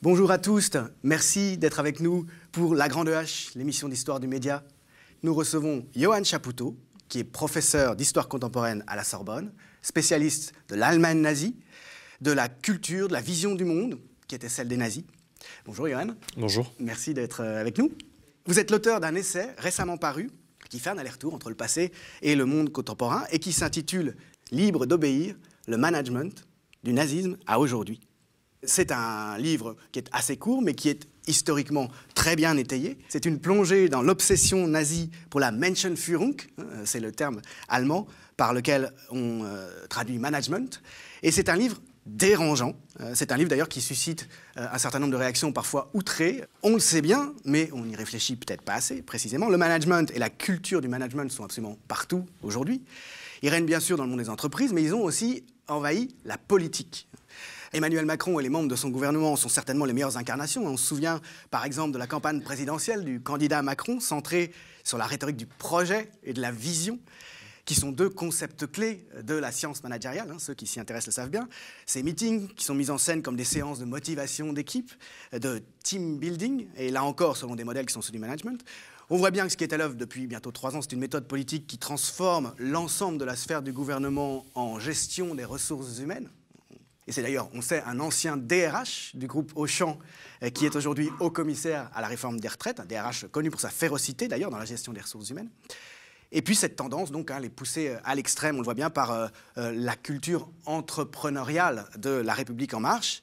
Bonjour à tous, merci d'être avec nous pour La Grande Hache, l'émission d'histoire du média. Nous recevons Johann Chapoutot, qui est professeur d'histoire contemporaine à la Sorbonne, spécialiste de l'Allemagne nazie, de la culture, de la vision du monde, qui était celle des nazis. Bonjour Johann. Bonjour. Merci d'être avec nous. Vous êtes l'auteur d'un essai récemment paru, qui fait un aller-retour entre le passé et le monde contemporain, et qui s'intitule « Libre d'obéir, le management du nazisme à aujourd'hui ». C'est un livre qui est assez court, mais qui est historiquement très bien étayé. C'est une plongée dans l'obsession nazie pour la Menschenführung, c'est le terme allemand par lequel on traduit management. Et c'est un livre dérangeant. C'est un livre d'ailleurs qui suscite un certain nombre de réactions parfois outrées. On le sait bien, mais on n'y réfléchit peut-être pas assez précisément. Le management et la culture du management sont absolument partout aujourd'hui. Ils règnent bien sûr dans le monde des entreprises, mais ils ont aussi envahi la politique. Emmanuel Macron et les membres de son gouvernement sont certainement les meilleures incarnations. On se souvient par exemple de la campagne présidentielle du candidat Macron, centrée sur la rhétorique du projet et de la vision, qui sont deux concepts clés de la science managériale. Ceux qui s'y intéressent le savent bien. Ces meetings qui sont mis en scène comme des séances de motivation d'équipe, de team building, et là encore selon des modèles qui sont ceux du management. On voit bien que ce qui est à l'œuvre depuis bientôt 3 ans, c'est une méthode politique qui transforme l'ensemble de la sphère du gouvernement en gestion des ressources humaines. Et c'est d'ailleurs, on sait, un ancien DRH du groupe Auchan qui est aujourd'hui haut commissaire à la réforme des retraites, un DRH connu pour sa férocité d'ailleurs dans la gestion des ressources humaines. Et puis cette tendance, donc, les pousser à l'extrême, on le voit bien par la culture entrepreneuriale de La République En Marche.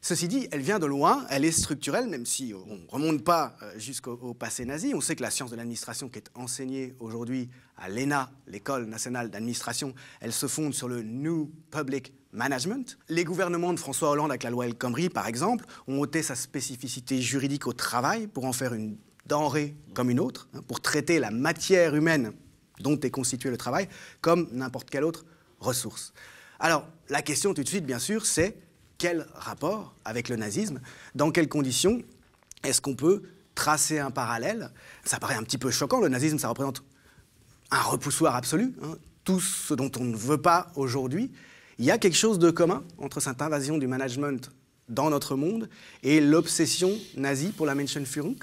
Ceci dit, elle vient de loin, elle est structurelle, même si on ne remonte pas jusqu'au passé nazi. On sait que la science de l'administration qui est enseignée aujourd'hui à l'ENA, l'École nationale d'administration, elle se fonde sur le New Public Management. Les gouvernements de François Hollande avec la loi El Khomri, par exemple, ont ôté sa spécificité juridique au travail pour en faire une denrée comme une autre, pour traiter la matière humaine dont est constitué le travail comme n'importe quelle autre ressource. Alors, la question tout de suite, bien sûr, c'est quel rapport avec le nazisme? Dans quelles conditions est-ce qu'on peut tracer un parallèle? Ça paraît un petit peu choquant, le nazisme, ça représente un repoussoir absolu, tout ce dont on ne veut pas aujourd'hui. Il y a quelque chose de commun entre cette invasion du management dans notre monde et l'obsession nazie pour la Menschenführung?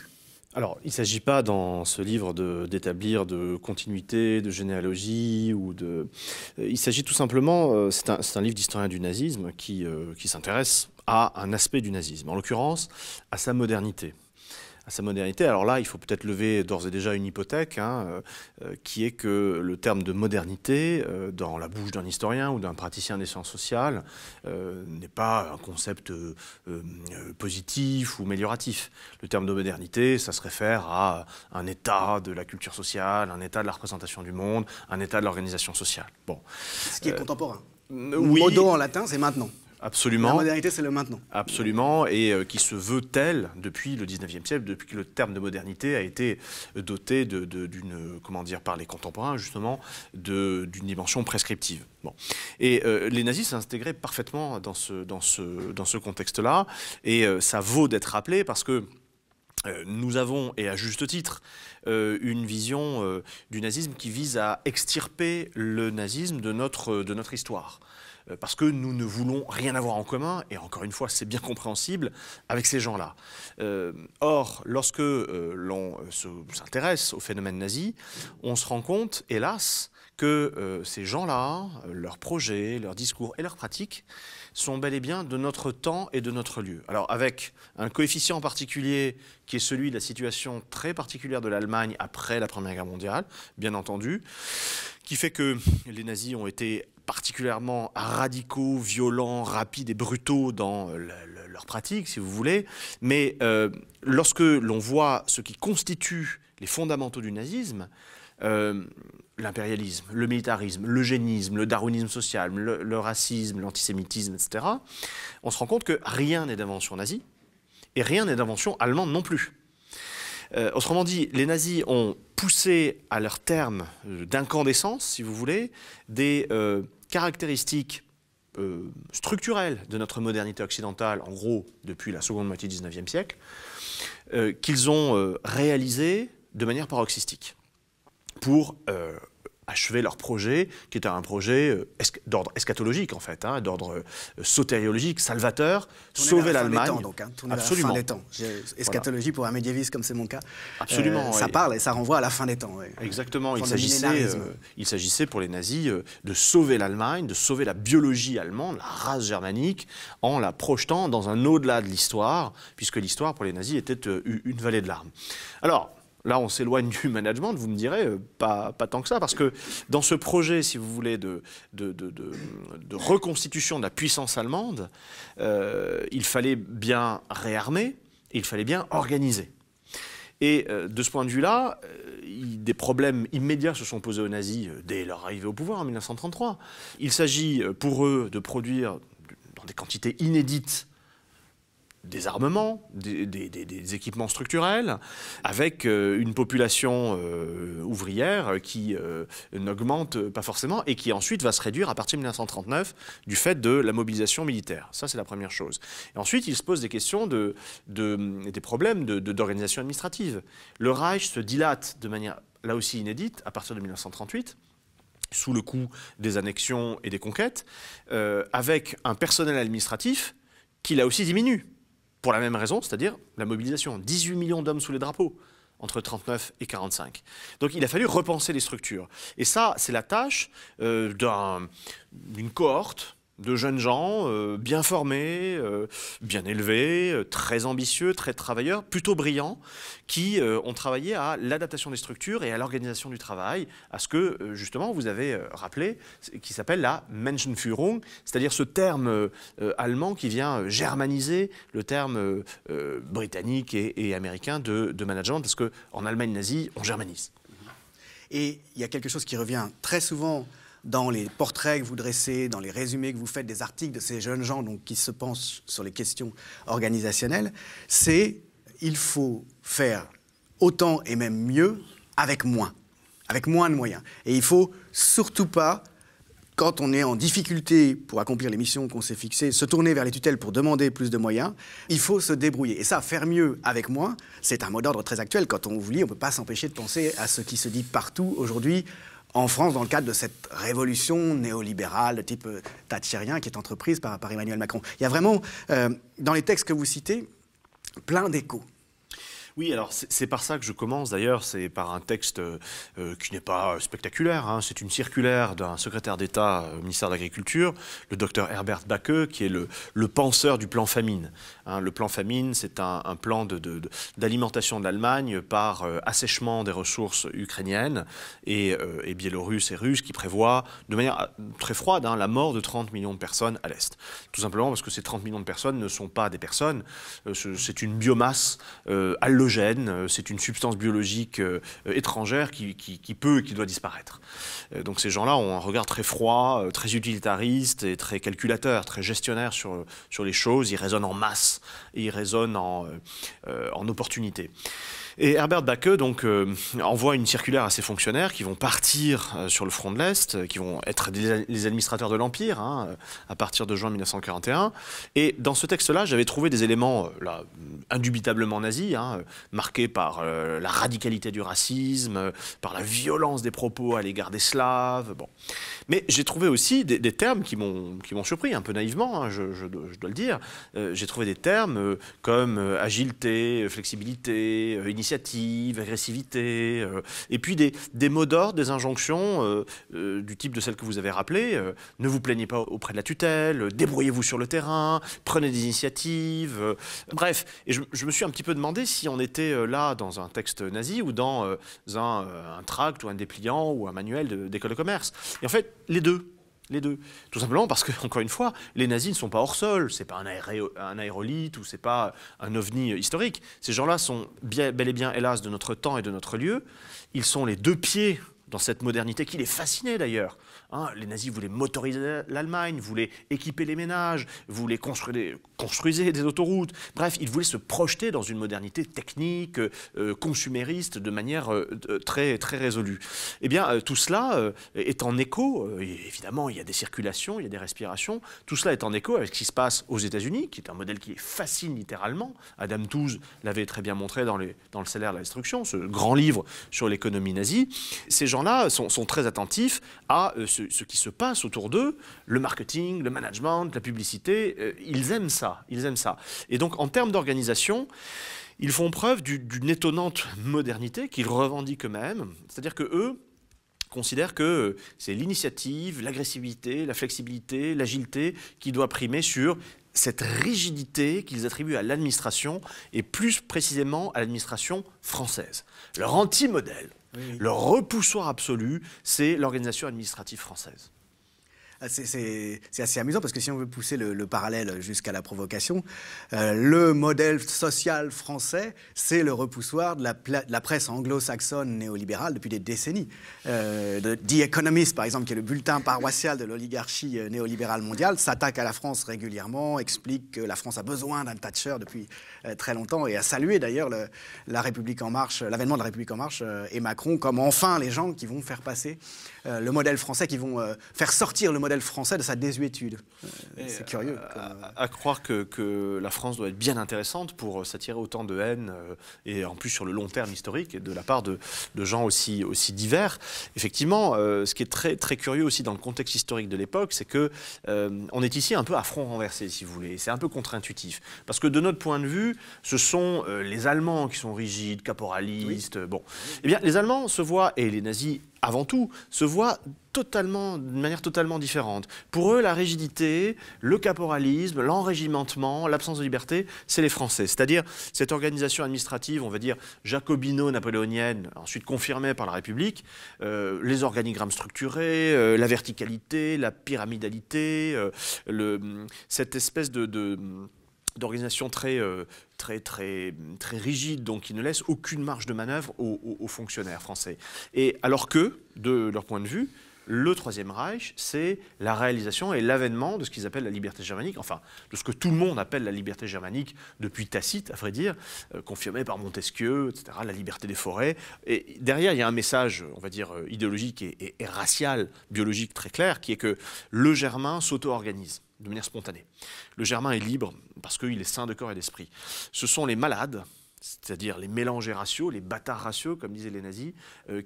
Alors, il ne s'agit pas dans ce livre d'établir de continuité, de généalogie ou de... Il s'agit tout simplement, c'est un livre d'historien du nazisme qui s'intéresse à un aspect du nazisme, en l'occurrence à sa modernité. Alors là, il faut peut-être lever d'ores et déjà une hypothèque, qui est que le terme de modernité, dans la bouche d'un historien ou d'un praticien des sciences sociales, n'est pas un concept positif ou amélioratif. Le terme de modernité, ça se réfère à un état de la culture sociale, un état de la représentation du monde, un état de l'organisation sociale. Bon. Ce qui est contemporain. Oui. Modo en latin, c'est maintenant. Absolument. La modernité, c'est le maintenant. Absolument, et qui se veut tel depuis le 19e siècle, depuis que le terme de modernité a été doté d'une, comment dire, par les contemporains, justement, d'une dimension prescriptive. Bon. Et les nazis s'intégraient parfaitement dans ce contexte-là, et ça vaut d'être rappelé parce que nous avons, et à juste titre, une vision du nazisme qui vise à extirper le nazisme de notre histoire. Parce que nous ne voulons rien avoir en commun, et encore une fois, c'est bien compréhensible, avec ces gens-là. Or, lorsque l'on s'intéresse au phénomène nazi, on se rend compte, hélas, que ces gens-là, leurs projets, leurs discours et leurs pratiques sont bel et bien de notre temps et de notre lieu. Alors avec un coefficient particulier qui est celui de la situation très particulière de l'Allemagne après la Première Guerre mondiale, bien entendu, qui fait que les nazis ont été particulièrement radicaux, violents, rapides et brutaux dans leur pratique, si vous voulez. Mais lorsque l'on voit ce qui constitue les fondamentaux du nazisme, l'impérialisme, le militarisme, l'eugénisme, le darwinisme social, le racisme, l'antisémitisme, etc., on se rend compte que rien n'est d'invention nazie et rien n'est d'invention allemande non plus. Autrement dit, les nazis ont poussé à leur terme d'incandescence, si vous voulez, des caractéristiques structurelles de notre modernité occidentale, en gros depuis la seconde moitié du XIXe siècle, qu'ils ont réalisées de manière paroxystique pour achever leur projet, qui était un projet d'ordre eschatologique en fait, hein, d'ordre sotériologique, salvateur, sauver l'Allemagne. Absolument. Vers la fin des temps. Eschatologie pour un médiéviste comme c'est mon cas. Absolument. Ça parle et ça renvoie à la fin des temps. Ouais. Exactement. Il s'agissait pour les nazis de sauver l'Allemagne, de sauver la biologie allemande, la race germanique, en la projetant dans un au-delà de l'histoire, puisque l'histoire pour les nazis était une vallée de larmes. Alors, là, on s'éloigne du management, vous me direz, pas tant que ça, parce que dans ce projet, si vous voulez, de reconstitution de la puissance allemande, il fallait bien réarmer et il fallait bien organiser. Et de ce point de vue-là, des problèmes immédiats se sont posés aux nazis dès leur arrivée au pouvoir en 1933. Il s'agit pour eux de produire dans des quantités inédites des armements, des équipements structurels, avec une population ouvrière qui n'augmente pas forcément et qui ensuite va se réduire à partir de 1939 du fait de la mobilisation militaire. Ça, c'est la première chose. Et ensuite, il se pose des questions des problèmes d'organisation administrative. Le Reich se dilate de manière, là aussi inédite, à partir de 1938, sous le coup des annexions et des conquêtes, avec un personnel administratif qui, là aussi, diminue. Pour la même raison, c'est-à-dire la mobilisation. 18 millions d'hommes sous les drapeaux entre 1939 et 1945. Donc il a fallu repenser les structures. Et ça, c'est la tâche d'une cohorte de jeunes gens bien formés, bien élevés, très ambitieux, très travailleurs, plutôt brillants, qui ont travaillé à l'adaptation des structures et à l'organisation du travail, à ce que, justement, vous avez rappelé, qui s'appelle la Menschenführung, c'est-à-dire ce terme allemand qui vient germaniser le terme britannique et américain de management, parce qu'en Allemagne nazie, on germanise. Et il y a quelque chose qui revient très souvent dans les portraits que vous dressez, dans les résumés que vous faites des articles de ces jeunes gens donc, qui se penchent sur les questions organisationnelles, c'est il faut faire autant et même mieux avec moins de moyens. Et il ne faut surtout pas, quand on est en difficulté pour accomplir les missions qu'on s'est fixées, se tourner vers les tutelles pour demander plus de moyens. Il faut se débrouiller. Et ça, faire mieux avec moins, c'est un mot d'ordre très actuel. Quand on vous lit, on ne peut pas s'empêcher de penser à ce qui se dit partout aujourd'hui, en France, dans le cadre de cette révolution néolibérale de type thatchérien qui est entreprise par Emmanuel Macron. Il y a vraiment, dans les textes que vous citez, plein d'échos. Oui, alors c'est par ça que je commence d'ailleurs, c'est par un texte qui n'est pas spectaculaire, hein. C'est une circulaire d'un secrétaire d'État au ministère de l'Agriculture, le docteur Herbert Backe, qui est le penseur du plan famine. Hein, le plan famine, c'est un plan d'alimentation de l'Allemagne par assèchement des ressources ukrainiennes et biélorusses et russes, qui prévoit de manière très froide la mort de 30 millions de personnes à l'Est. Tout simplement parce que ces 30 millions de personnes ne sont pas des personnes, c'est une biomasse allogène, c'est une substance biologique étrangère qui peut et qui doit disparaître. Donc ces gens-là ont un regard très froid, très utilitariste et très calculateur, très gestionnaire sur les choses. Ils raisonnent en masse et ils raisonnent en opportunité. Et Herbert Backe donc, envoie une circulaire à ses fonctionnaires qui vont partir sur le front de l'Est, qui vont être les administrateurs de l'Empire à partir de juin 1941. Et dans ce texte-là, j'avais trouvé des éléments là, indubitablement nazis, marqués par la radicalité du racisme, par la violence des propos à l'égard des Slaves. Bon. Mais j'ai trouvé aussi des termes qui m'ont surpris, un peu naïvement, je dois le dire. J'ai trouvé des termes comme agilité, flexibilité, initiative, agressivité, et puis des mots d'ordre, des injonctions du type de celles que vous avez rappelées. Ne vous plaignez pas auprès de la tutelle, débrouillez-vous sur le terrain, prenez des initiatives. Bref, et je me suis un petit peu demandé si on était là dans un texte nazi ou dans un tract ou un dépliant ou un manuel d'école de commerce. Et en fait, les deux. Les deux. Tout simplement parce que, encore une fois, les nazis ne sont pas hors sol, c'est pas un aérolite ou c'est pas un ovni historique. Ces gens-là sont bel et bien, hélas, de notre temps et de notre lieu. Ils sont les deux pieds dans cette modernité qui les fascinait d'ailleurs. Hein, les nazis voulaient motoriser l'Allemagne, voulaient équiper les ménages, voulaient construisaient des autoroutes. Bref, ils voulaient se projeter dans une modernité technique, consumériste, de manière très, très résolue. Eh bien, tout cela est en écho, évidemment, il y a des circulations, il y a des respirations, tout cela est en écho avec ce qui se passe aux États-Unis, qui est un modèle qui les fascine littéralement. Adam Tooze l'avait très bien montré dans le Salaire de la destruction, ce grand livre sur l'économie nazie. Ces gens-là sont très attentifs à ce qui se passe autour d'eux, le marketing, le management, la publicité, ils aiment ça, ils aiment ça. Et donc, en termes d'organisation, ils font preuve d'une étonnante modernité qu'ils revendiquent eux-mêmes, c'est-à-dire qu'eux considèrent que c'est l'initiative, l'agressivité, la flexibilité, l'agilité qui doit primer sur cette rigidité qu'ils attribuent à l'administration, et plus précisément à l'administration française. Leur anti-modèle, leur repoussoir absolu, c'est l'organisation administrative française. C'est assez amusant parce que si on veut pousser le parallèle jusqu'à la provocation, le modèle social français, c'est le repoussoir de la presse anglo-saxonne néolibérale depuis des décennies. The Economist, par exemple, qui est le bulletin paroissial de l'oligarchie néolibérale mondiale, s'attaque à la France régulièrement, explique que la France a besoin d'un Thatcher depuis très longtemps et a salué d'ailleurs la République en marche, l'avènement de la République en marche et Macron comme enfin les gens qui vont faire passer le modèle français, qui vont faire sortir le modèle français de sa désuétude. C'est curieux. À croire que la France doit être bien intéressante pour s'attirer autant de haine, et en plus sur le long terme historique, et de la part de gens aussi divers. Effectivement, ce qui est très, très curieux aussi dans le contexte historique de l'époque, c'est qu'on est ici un peu à front renversé, si vous voulez. C'est un peu contre-intuitif. Parce que de notre point de vue, ce sont les Allemands qui sont rigides, caporalistes. Oui. Bon. Eh bien, les Allemands se voient, et les nazis avant tout, se voient d'une manière totalement différente. Pour eux, la rigidité, le caporalisme, l'enrégimentement, l'absence de liberté, c'est les Français. C'est-à-dire cette organisation administrative, on va dire, jacobino-napoléonienne, ensuite confirmée par la République, les organigrammes structurés, la verticalité, la pyramidalité, cette espèce d'organisation très rigide, donc qui ne laisse aucune marge de manœuvre aux fonctionnaires français. Et alors que, de leur point de vue, le Troisième Reich, c'est la réalisation et l'avènement de ce qu'ils appellent la liberté germanique, enfin, de ce que tout le monde appelle la liberté germanique depuis Tacite, à vrai dire, confirmée par Montesquieu, etc., la liberté des forêts. Et derrière, il y a un message, on va dire, idéologique et racial, biologique très clair, qui est que le Germain s'auto-organise de manière spontanée. Le Germain est libre parce qu'il est sain de corps et d'esprit. Ce sont les malades, c'est-à-dire les mélangés raciaux, les bâtards raciaux, comme disaient les nazis,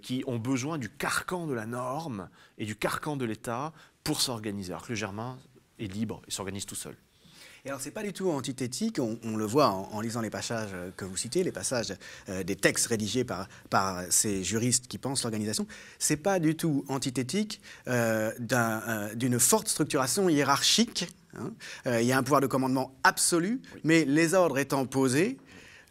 qui ont besoin du carcan de la norme et du carcan de l'État pour s'organiser. Alors que le Germain est libre et s'organise tout seul. Et alors, c'est pas du tout antithétique, on le voit en lisant les passages que vous citez, les passages des textes rédigés par ces juristes qui pensent l'organisation, c'est pas du tout antithétique d'une forte structuration hiérarchique. Hein. Il y a un pouvoir de commandement absolu, mais les ordres étant posés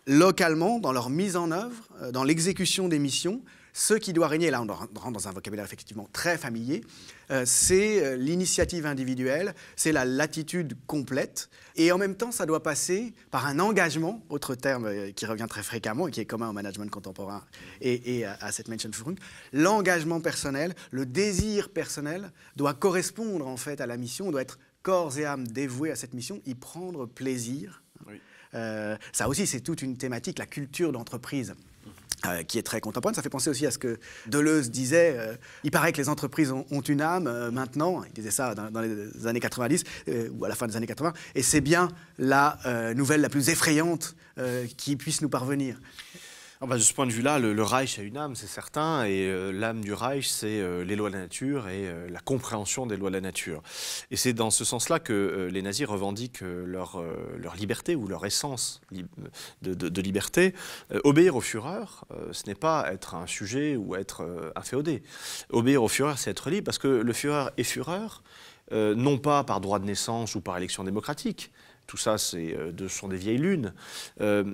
localement, dans leur mise en œuvre, dans l'exécution des missions, ce qui doit régner, là on rentre dans un vocabulaire effectivement très familier, c'est l'initiative individuelle, c'est la latitude complète, et en même temps ça doit passer par un engagement, autre terme qui revient très fréquemment et qui est commun au management contemporain et à cette Menschenführung, l'engagement personnel, le désir personnel doit correspondre en fait à la mission, on doit être corps et âme dévoué à cette mission, y prendre plaisir. Oui. Ça aussi c'est toute une thématique, la culture d'entreprise. Qui est très contemporaine. Ça fait penser aussi à ce que Deleuze disait. Il paraît que les entreprises ont une âme maintenant. Il disait ça dans les années 90 ou à la fin des années 80. Et c'est bien la nouvelle la plus effrayante qui puisse nous parvenir. De ce point de vue-là, le Reich a une âme, c'est certain, et l'âme du Reich, c'est les lois de la nature et la compréhension des lois de la nature. Et c'est dans ce sens-là que les nazis revendiquent leur liberté ou leur essence de liberté. Obéir au Führer, ce n'est pas être un sujet ou être inféodé. Obéir au Führer, c'est être libre, parce que le Führer est Führer, non pas par droit de naissance ou par élection démocratique. Tout ça, ce sont des vieilles lunes.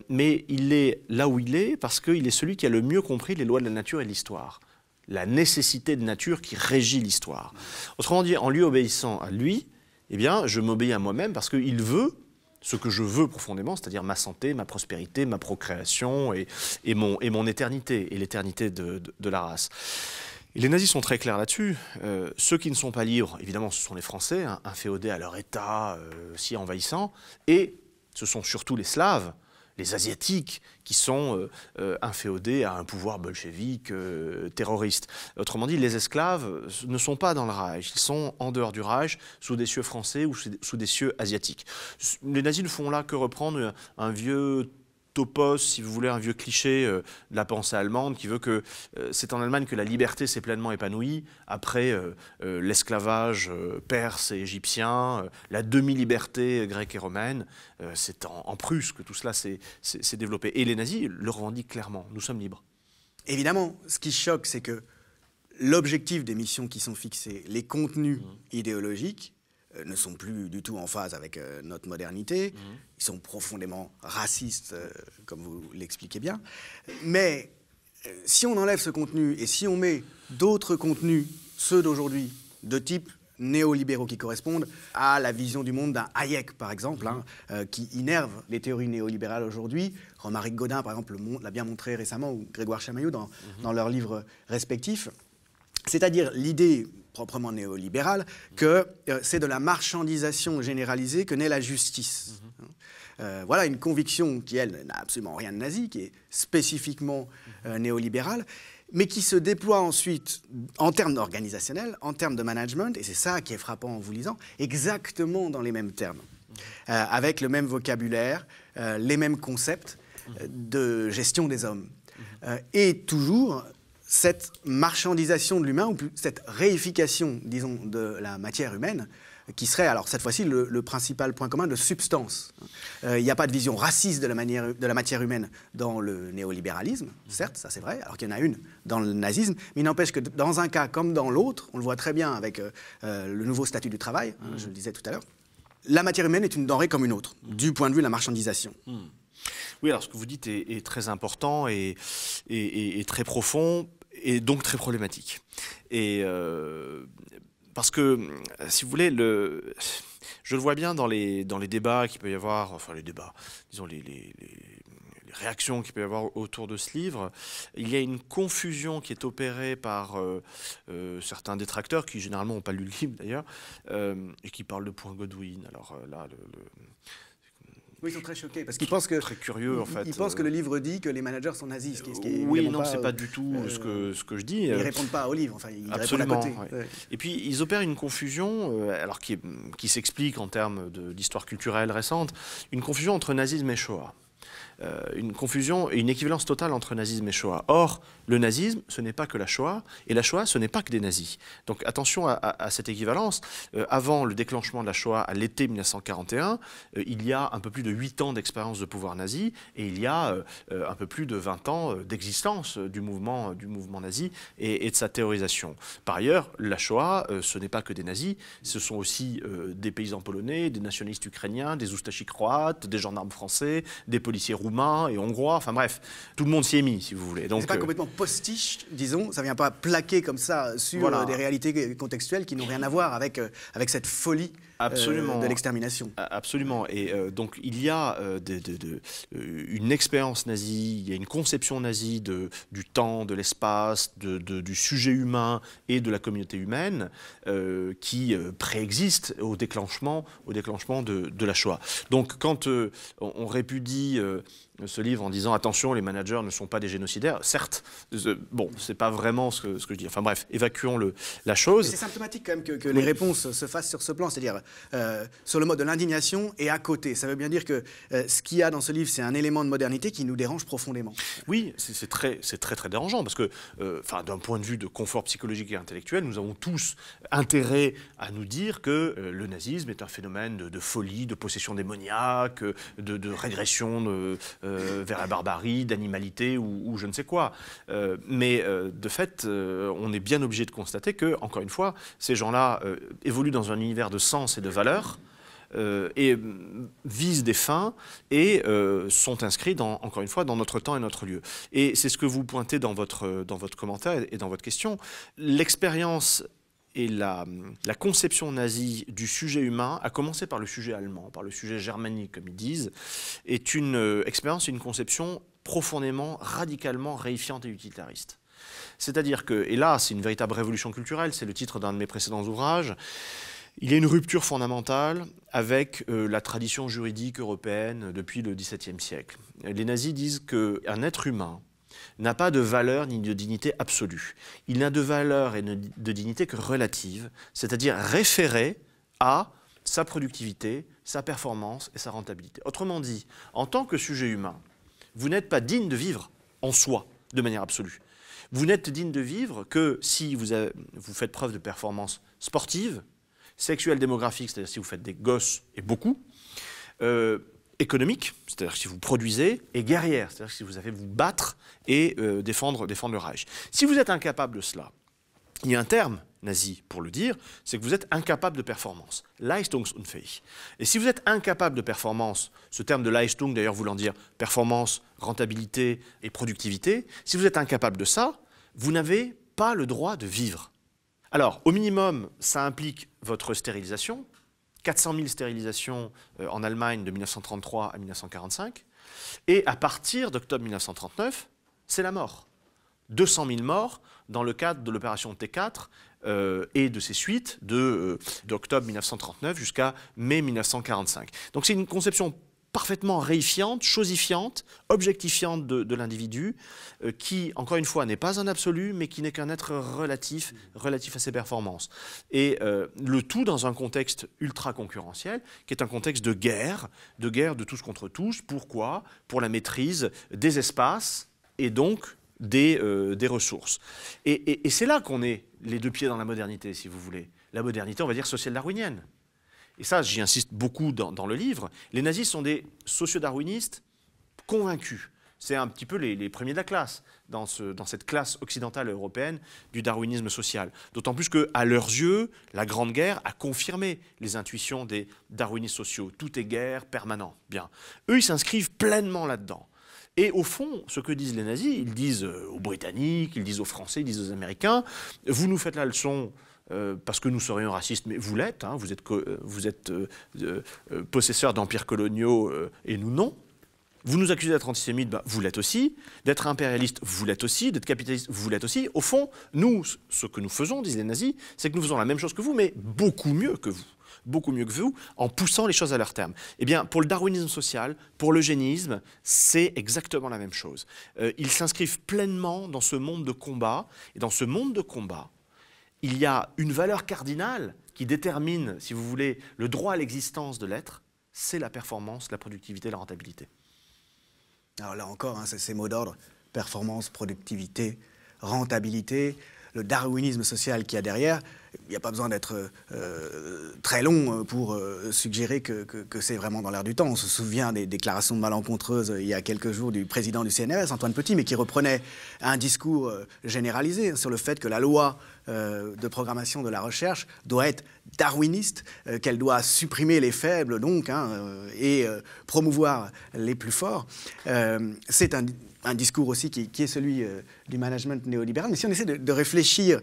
Mais il est là où il est parce qu'il est celui qui a le mieux compris les lois de la nature et de l'histoire. La nécessité de nature qui régit l'histoire. Autrement dit, en lui obéissant à lui, eh bien, je m'obéis à moi-même parce qu'il veut ce que je veux profondément, c'est-à-dire ma santé, ma prospérité, ma procréation et mon éternité, et l'éternité de la race. Et les nazis sont très clairs là-dessus. Ceux qui ne sont pas libres, évidemment, ce sont les Français, hein, inféodés à leur État si envahissant, et ce sont surtout les Slaves, les Asiatiques, qui sont inféodés à un pouvoir bolchevique terroriste. Autrement dit, les esclaves ne sont pas dans le Reich, ils sont en dehors du Reich, sous des cieux français ou sous des cieux asiatiques. Les nazis ne font là que reprendre un vieux topos, si vous voulez, un vieux cliché de la pensée allemande qui veut que c'est en Allemagne que la liberté s'est pleinement épanouie après l'esclavage perse et égyptien, la demi-liberté grecque et romaine. C'est en Prusse que tout cela s'est développé. Et les nazis le revendiquent clairement. Nous sommes libres. Évidemment, ce qui choque, c'est que l'objectif des missions qui sont fixées, les contenus idéologiques, ne sont plus du tout en phase avec notre modernité. Ils sont profondément racistes, comme vous l'expliquez bien. Mais si on enlève ce contenu et si on met d'autres contenus, ceux d'aujourd'hui, de type néolibéraux qui correspondent à la vision du monde d'un Hayek, par exemple, qui innerve les théories néolibérales aujourd'hui. Romaric Gaudin, par exemple, l'a bien montré récemment, ou Grégoire Chamaillot dans leurs livres respectifs. C'est-à-dire l'idée proprement néolibérale que c'est de la marchandisation généralisée que naît la justice. Voilà une conviction qui, elle, n'a absolument rien de nazi, qui est spécifiquement néolibérale, mais qui se déploie ensuite en termes organisationnels, en termes de management, et c'est ça qui est frappant en vous lisant, exactement dans les mêmes termes, avec le même vocabulaire, les mêmes concepts de gestion des hommes. Et toujours cette marchandisation de l'humain, ou cette réification, disons, de la matière humaine, qui serait, alors cette fois-ci, le principal point commun de substance. Il n'y a pas de vision raciste de la matière humaine dans le néolibéralisme, certes, ça c'est vrai, alors qu'il y en a une dans le nazisme, mais il n'empêche que dans un cas comme dans l'autre, on le voit très bien avec le nouveau statut du travail, je le disais tout à l'heure, la matière humaine est une denrée comme une autre, du point de vue de la marchandisation. Oui, alors ce que vous dites est très important et très profond, et donc très problématique. Et parce que, si vous voulez, je le vois bien dans les débats qu'il peut y avoir, enfin les débats, disons les réactions qu'il peut y avoir autour de ce livre, il y a une confusion qui est opérée par certains détracteurs, qui généralement n'ont pas lu le livre d'ailleurs, et qui parlent de point Godwin. Alors là, oui, ils sont très choqués parce qu'ils pensent que très curieux en fait. Ils pensent que le livre dit que les managers sont nazis, ce qui est oui, non, c'est pas du tout ce que je dis. Ils répondent pas au livre, enfin ils absolument, répondent à côté. Ouais. Et puis ils opèrent une confusion, alors qui s'explique en termes d'histoire culturelle récente, une confusion entre nazisme et Shoah. Une confusion et une équivalence totale entre nazisme et Shoah. Or, le nazisme, ce n'est pas que la Shoah, et la Shoah, ce n'est pas que des nazis. Donc attention à cette équivalence. Avant le déclenchement de la Shoah, à l'été 1941, il y a un peu plus de 8 ans d'expérience de pouvoir nazi, et il y a un peu plus de 20 ans d'existence du mouvement nazi et de sa théorisation. Par ailleurs, la Shoah, ce n'est pas que des nazis, ce sont aussi des paysans polonais, des nationalistes ukrainiens, des oustachis croates, des gendarmes français, des policiers roumains et hongrois, enfin bref, tout le monde s'y est mis, si vous voulez. Donc, c'est pas complètement postiche, disons, ça vient pas plaquer comme ça sur voilà. Des réalités contextuelles qui n'ont rien à voir avec cette folie de l'extermination. Absolument, et donc il y a une expérience nazie, il y a une conception nazie du temps, de l'espace, du sujet humain et de la communauté humaine qui préexiste au déclenchement de la Shoah. Donc quand on répudie ce livre en disant attention, les managers ne sont pas des génocidaires, certes, bon, c'est pas vraiment ce que je dis. Enfin bref, évacuons la chose. C'est symptomatique quand même que les réponses se fassent sur ce plan, c'est-à-dire sur le mode de l'indignation et à côté. Ça veut bien dire que ce qu'il y a dans ce livre, c'est un élément de modernité qui nous dérange profondément. Oui, c'est très dérangeant parce que, d'un point de vue de confort psychologique et intellectuel, nous avons tous intérêt à nous dire que le nazisme est un phénomène de folie, de possession démoniaque, de régression vers la barbarie, d'animalité ou je ne sais quoi. Mais de fait, on est bien obligé de constater que, encore une fois, ces gens-là évoluent dans un univers de sens et de valeurs et visent des fins et sont inscrits, encore une fois, dans notre temps et notre lieu. Et c'est ce que vous pointez dans votre commentaire et dans votre question. L'expérience et la conception nazie du sujet humain, à commencer par le sujet allemand, par le sujet germanique, comme ils disent, est une expérience et une conception profondément, radicalement réifiante et utilitariste. C'est-à-dire que, et là c'est une véritable révolution culturelle, c'est le titre d'un de mes précédents ouvrages, il y a une rupture fondamentale avec la tradition juridique européenne depuis le XVIIe siècle. Les nazis disent qu'un être humain n'a pas de valeur ni de dignité absolue. Il n'a de valeur et de dignité que relative, c'est-à-dire référée à sa productivité, sa performance et sa rentabilité. Autrement dit, en tant que sujet humain, vous n'êtes pas digne de vivre en soi, de manière absolue. Vous n'êtes digne de vivre que si vous faites preuve de performance sportive, sexuelle, démographique, c'est-à-dire si vous faites des gosses et beaucoup, économique, c'est-à-dire si vous produisez, et guerrière, c'est-à-dire si vous savez vous battre et défendre le Reich. Si vous êtes incapable de cela, il y a un terme nazi pour le dire, c'est que vous êtes incapable de performance. Leistungsunfähig. Et si vous êtes incapable de performance, ce terme de Leistung d'ailleurs voulant dire performance, rentabilité et productivité, si vous êtes incapable de ça, vous n'avez pas le droit de vivre. Alors, au minimum, ça implique votre stérilisation, 400 000 stérilisations en Allemagne de 1933 à 1945, et à partir d'octobre 1939, c'est la mort. 200 000 morts dans le cadre de l'opération T4 et de ses suites d'octobre 1939 jusqu'à mai 1945. Donc c'est une conception parfaitement réifiante, chosifiante, objectifiante de l'individu, qui, encore une fois, n'est pas un absolu, mais qui n'est qu'un être relatif à ses performances. Et le tout dans un contexte ultra concurrentiel, qui est un contexte de guerre de tous contre tous. Pourquoi? Pour la maîtrise des espaces et donc des ressources. Et c'est là qu'on est les deux pieds dans la modernité, si vous voulez. La modernité, on va dire, social-darwinienne. Et ça, j'y insiste beaucoup dans le livre, les nazis sont des socio-darwinistes convaincus. C'est un petit peu les premiers de la classe, dans cette classe occidentale européenne du darwinisme social. D'autant plus qu'à leurs yeux, la Grande Guerre a confirmé les intuitions des darwinistes sociaux. Tout est guerre, permanent. Bien. Eux, ils s'inscrivent pleinement là-dedans. Et au fond, ce que disent les nazis, ils disent aux Britanniques, ils disent aux Français, ils disent aux Américains, vous nous faites la leçon parce que nous serions racistes, mais vous l'êtes, hein, vous êtes possesseurs d'empires coloniaux et nous non. Vous nous accusez d'être antisémites, bah, vous l'êtes aussi. D'être impérialiste, vous l'êtes aussi. D'être capitaliste, vous l'êtes aussi. Au fond, nous, ce que nous faisons, disent les nazis, c'est que nous faisons la même chose que vous, mais beaucoup mieux que vous. Beaucoup mieux que vous, en poussant les choses à leur terme. Eh bien, pour le darwinisme social, pour l'eugénisme, c'est exactement la même chose. Ils s'inscrivent pleinement dans ce monde de combat. Et dans ce monde de combat, il y a une valeur cardinale qui détermine, si vous voulez, le droit à l'existence de l'être, c'est la performance, la productivité, la rentabilité. Alors là encore, hein, c'est ces mots d'ordre, performance, productivité, rentabilité, le darwinisme social qu'il y a derrière. Il n'y a pas besoin d'être très long pour suggérer que c'est vraiment dans l'air du temps. On se souvient des déclarations malencontreuses il y a quelques jours du président du CNRS, Antoine Petit, mais qui reprenait un discours généralisé sur le fait que la loi de programmation de la recherche doit être darwiniste, qu'elle doit supprimer les faibles donc, et promouvoir les plus forts. C'est un discours aussi qui est celui du management néolibéral. Mais si on essaie de réfléchir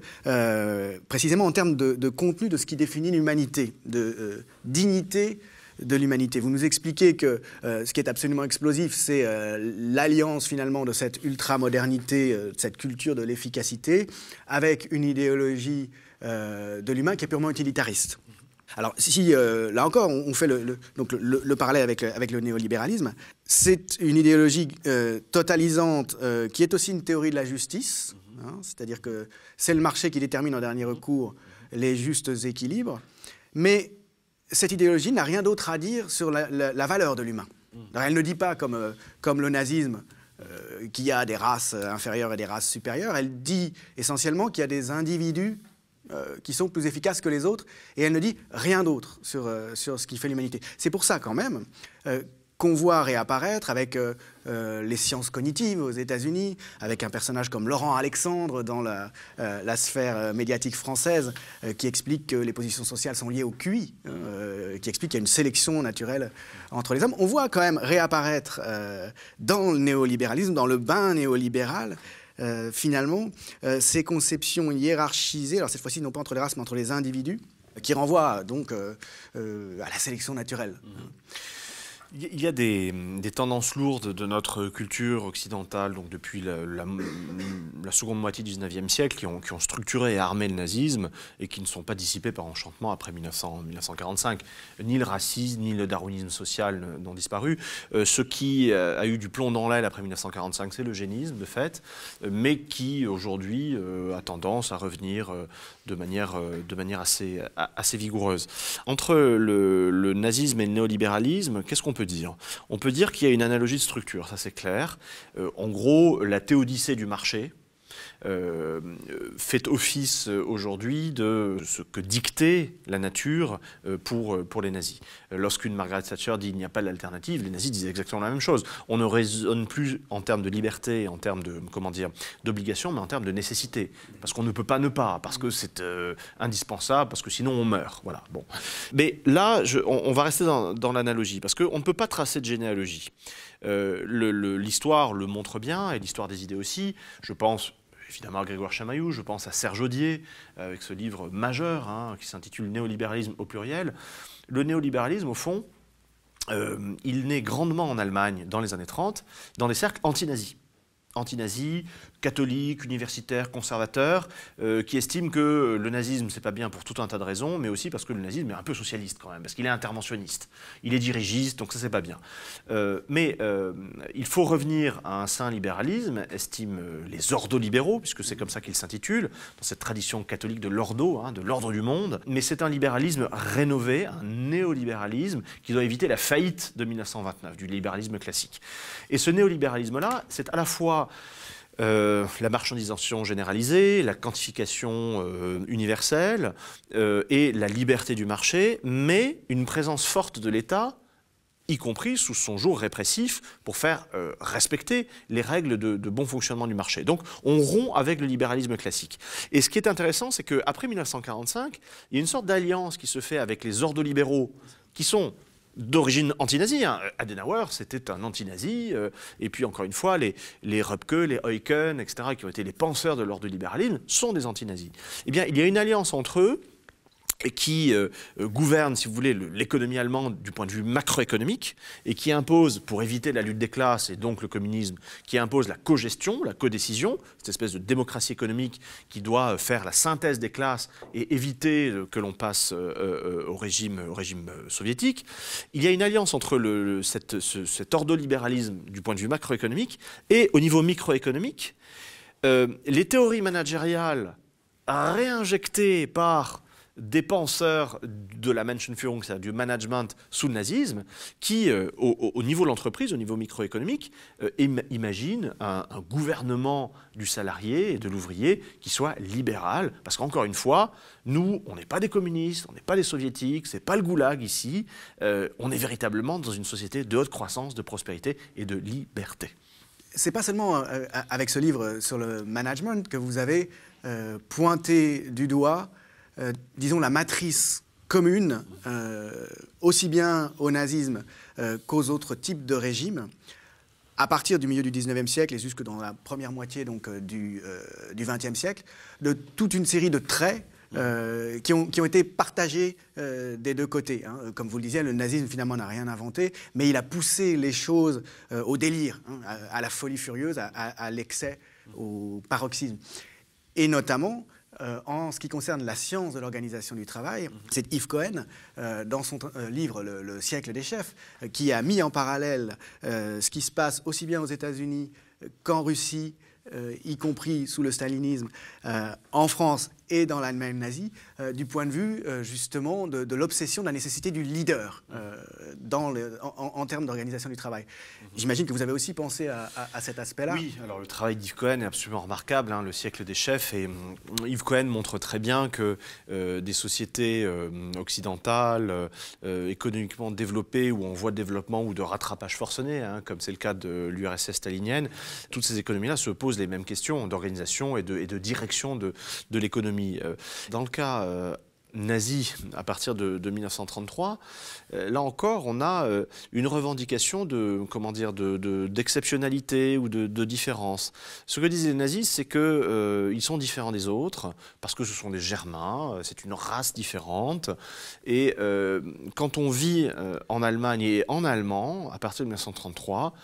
précisément en termes de contenu de ce qui définit l'humanité, de dignité de l'humanité. Vous nous expliquez que ce qui est absolument explosif, c'est l'alliance finalement de cette ultra-modernité, de cette culture de l'efficacité, avec une idéologie de l'humain qui est purement utilitariste. Alors, si là encore, on fait le parallèle avec le néolibéralisme, c'est une idéologie totalisante qui est aussi une théorie de la justice, hein, c'est-à-dire que c'est le marché qui détermine en dernier recours les justes équilibres, mais cette idéologie n'a rien d'autre à dire sur la valeur de l'humain. Elle ne dit pas, comme le nazisme, qu'il y a des races inférieures et des races supérieures, elle dit essentiellement qu'il y a des individus qui sont plus efficaces que les autres, et elle ne dit rien d'autre sur ce qui fait l'humanité. C'est pour ça, quand même, qu'on voit réapparaître avec les sciences cognitives aux États-Unis, avec un personnage comme Laurent Alexandre dans la sphère médiatique française, qui explique que les positions sociales sont liées au QI, qui explique qu'il y a une sélection naturelle entre les hommes. On voit quand même réapparaître dans le néolibéralisme, dans le bain néolibéral, finalement, ces conceptions hiérarchisées, alors cette fois-ci non pas entre les races mais entre les individus, qui renvoient donc à la sélection naturelle. Il y a des tendances lourdes de notre culture occidentale, donc depuis la seconde moitié du XIXe siècle, qui ont structuré et armé le nazisme et qui ne sont pas dissipées par enchantement après 1945. Ni le racisme, ni le darwinisme social n'ont disparu. Ce qui a eu du plomb dans l'aile après 1945, c'est l'eugénisme, de fait, mais qui aujourd'hui a tendance à revenir de manière assez vigoureuse. Entre le nazisme et le néolibéralisme, qu'est-ce qu'on peut dire? On peut dire qu'il y a une analogie de structure, ça c'est clair. En gros, la théodicée du marché fait office aujourd'hui de ce que dictait la nature pour les nazis. Lorsqu'une Margaret Thatcher dit « il n'y a pas d'alternative », les nazis disaient exactement la même chose. On ne raisonne plus en termes de liberté, en termes de, comment dire, d'obligation, mais en termes de nécessité. Parce qu'on ne peut pas ne pas, parce que c'est indispensable, parce que sinon on meurt. Voilà. Bon. Mais là, on va rester dans l'analogie, parce qu'on ne peut pas tracer de généalogie. L'histoire le montre bien, et l'histoire des idées aussi. Je pense évidemment à Grégoire Chamaillou, je pense à Serge Audier, avec ce livre majeur qui s'intitule « Néolibéralisme au pluriel ». Le néolibéralisme, au fond, il naît grandement en Allemagne dans les années 30, dans les cercles anti-nazis. Anti-nazis, catholiques, universitaires, conservateurs, qui estiment que le nazisme, c'est pas bien pour tout un tas de raisons, mais aussi parce que le nazisme est un peu socialiste quand même, parce qu'il est interventionniste, il est dirigiste, donc ça c'est pas bien. Mais il faut revenir à un sain libéralisme, estiment les ordolibéraux, puisque c'est comme ça qu'ils s'intitulent, dans cette tradition catholique de l'ordo, de l'ordre du monde, mais c'est un libéralisme rénové, un néolibéralisme qui doit éviter la faillite de 1929, du libéralisme classique. Et ce néolibéralisme-là, c'est à la fois la marchandisation généralisée, la quantification universelle et la liberté du marché, mais une présence forte de l'État, y compris sous son jour répressif, pour faire respecter les règles de bon fonctionnement du marché. Donc on rompt avec le libéralisme classique. Et ce qui est intéressant, c'est qu'après 1945, il y a une sorte d'alliance qui se fait avec les ordolibéraux, qui sont d'origine anti-nazie. Adenauer, c'était un anti-nazi. Et puis, encore une fois, les Röpke, les Eucken, etc., qui ont été les penseurs de l'ordolibéralisme, sont des anti-nazis. Eh bien, il y a une alliance entre eux et qui gouverne, si vous voulez, l'économie allemande du point de vue macroéconomique et qui impose, pour éviter la lutte des classes et donc le communisme, qui impose la cogestion, la codécision, cette espèce de démocratie économique qui doit faire la synthèse des classes et éviter que l'on passe au régime soviétique. Il y a une alliance entre cet ordolibéralisme du point de vue macroéconomique et au niveau microéconomique, les théories managériales réinjectées par des penseurs de la Menschenführung, c'est-à-dire du management sous le nazisme, qui, au niveau de l'entreprise, au niveau microéconomique, imaginent un gouvernement du salarié et de l'ouvrier qui soit libéral. Parce qu'encore une fois, nous, on n'est pas des communistes, on n'est pas des soviétiques, c'est pas le goulag ici. On est véritablement dans une société de haute croissance, de prospérité et de liberté. C'est pas seulement avec ce livre sur le management que vous avez pointé du doigt disons, la matrice commune, aussi bien au nazisme qu'aux autres types de régimes, à partir du milieu du 19e siècle et jusque dans la première moitié donc, du 20e siècle, de toute une série de traits qui ont été partagés des deux côtés. Comme vous le disiez, le nazisme finalement n'a rien inventé, mais il a poussé les choses au délire, à la folie furieuse, à l'excès, au paroxysme. Et notamment, en ce qui concerne la science de l'organisation du travail, c'est Yves Cohen, dans son livre Le siècle des chefs, qui a mis en parallèle ce qui se passe aussi bien aux États-Unis qu'en Russie, y compris sous le stalinisme, en France et dans l'Allemagne nazie, du point de vue justement de l'obsession de la nécessité du leader en termes d'organisation du travail. J'imagine que vous avez aussi pensé à cet aspect-là. Oui, alors le travail d'Yves Cohen est absolument remarquable, le siècle des chefs, et Yves Cohen montre très bien que des sociétés occidentales, économiquement développées, où on voit de développement ou de rattrapage forcené, comme c'est le cas de l'URSS stalinienne, toutes ces économies-là se posent les mêmes questions d'organisation et de direction de l'économie. Dans le cas nazi à partir de 1933, là encore, on a une revendication de, comment dire, d'exceptionnalité ou de différence. Ce que disent les nazis, c'est qu'ils sont différents des autres, parce que ce sont des Germains, c'est une race différente. Et quand on vit en Allemagne et en allemand, à partir de 1933,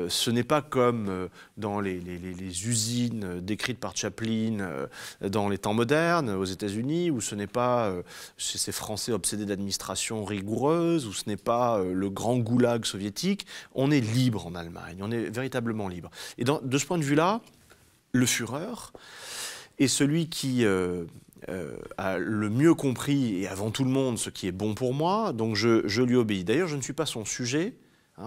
ce n'est pas comme dans les usines décrites par Chaplin dans les temps modernes aux États-Unis, où ce n'est pas ces Français obsédés d'administration rigoureuse, où ce n'est pas le grand goulag soviétique. On est libre en Allemagne, on est véritablement libre. Et de ce point de vue-là, le Führer est celui qui a le mieux compris, et avant tout le monde, ce qui est bon pour moi, donc je lui obéis. D'ailleurs, je ne suis pas son sujet.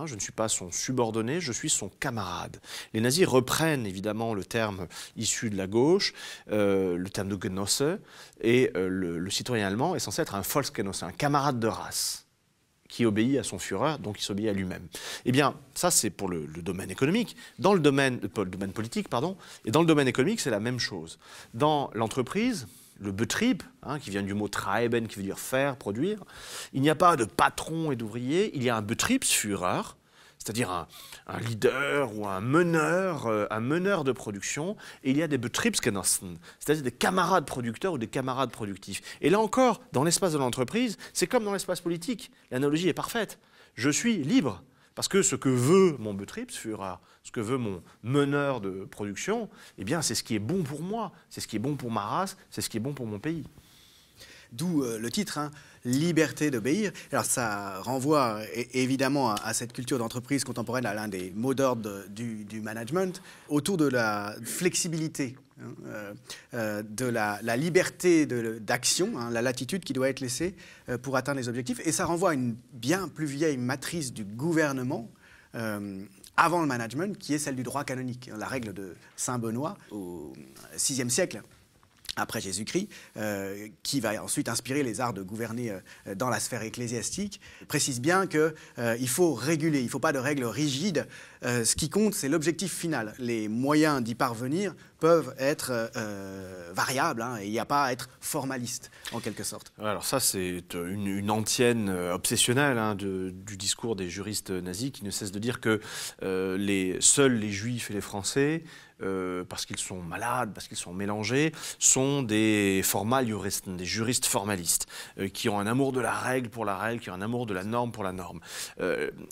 Je ne suis pas son subordonné, je suis son camarade. Les nazis reprennent évidemment le terme issu de la gauche, le terme de Genosse, et le citoyen allemand est censé être un Volksgenosse, un camarade de race, qui obéit à son Führer, donc il s'obéit à lui-même. Eh bien, ça c'est pour le domaine économique. Dans le domaine politique, pardon, et dans le domaine économique, c'est la même chose. Dans l'entreprise, le Betrieb, qui vient du mot treiben, qui veut dire faire, produire, il n'y a pas de patron et d'ouvrier, il y a un Betriebsführer, c'est-à-dire un leader ou un meneur de production, et il y a des Betriebsgenossen, c'est-à-dire des camarades producteurs ou des camarades productifs. Et là encore, dans l'espace de l'entreprise, c'est comme dans l'espace politique, l'analogie est parfaite. Je suis libre, parce que ce que veut mon Betriebsführer, ce que veut mon meneur de production, eh bien, c'est ce qui est bon pour moi, c'est ce qui est bon pour ma race, c'est ce qui est bon pour mon pays. D'où le titre, Liberté d'obéir. Alors ça renvoie évidemment à cette culture d'entreprise contemporaine, à l'un des mots d'ordre du management, autour de la flexibilité, de la liberté d'action, la latitude qui doit être laissée pour atteindre les objectifs. Et ça renvoie à une bien plus vieille matrice du gouvernement avant le management, qui est celle du droit canonique, la règle de Saint Benoît au VIe siècle après Jésus-Christ, qui va ensuite inspirer les arts de gouverner dans la sphère ecclésiastique, précise bien qu'il faut réguler, il ne faut pas de règles rigides. Ce qui compte, c'est l'objectif final. Les moyens d'y parvenir peuvent être variables, et il n'y a pas à être formaliste, en quelque sorte. Alors ça, c'est une antienne obsessionnelle du discours des juristes nazis qui ne cessent de dire que seuls les Juifs et les Français, parce qu'ils sont malades, parce qu'ils sont mélangés, sont des Formaljuristen, des juristes formalistes, qui ont un amour de la règle pour la règle, qui ont un amour de la norme pour la norme.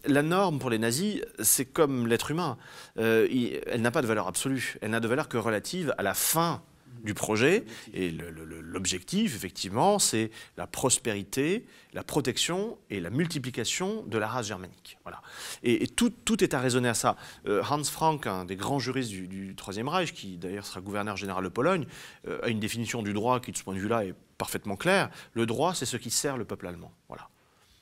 La norme, pour les nazis, c'est comme l'être humain. Elle n'a pas de valeur absolue, elle n'a de valeur que relative à la fin du projet. Et l'objectif, effectivement, c'est la prospérité, la protection et la multiplication de la race germanique. Voilà. Et tout est à raisonner à ça. Hans Frank, un des grands juristes du Troisième Reich, qui d'ailleurs sera gouverneur général de Pologne, a une définition du droit qui, de ce point de vue-là, est parfaitement claire. Le droit, c'est ce qui sert le peuple allemand. Voilà.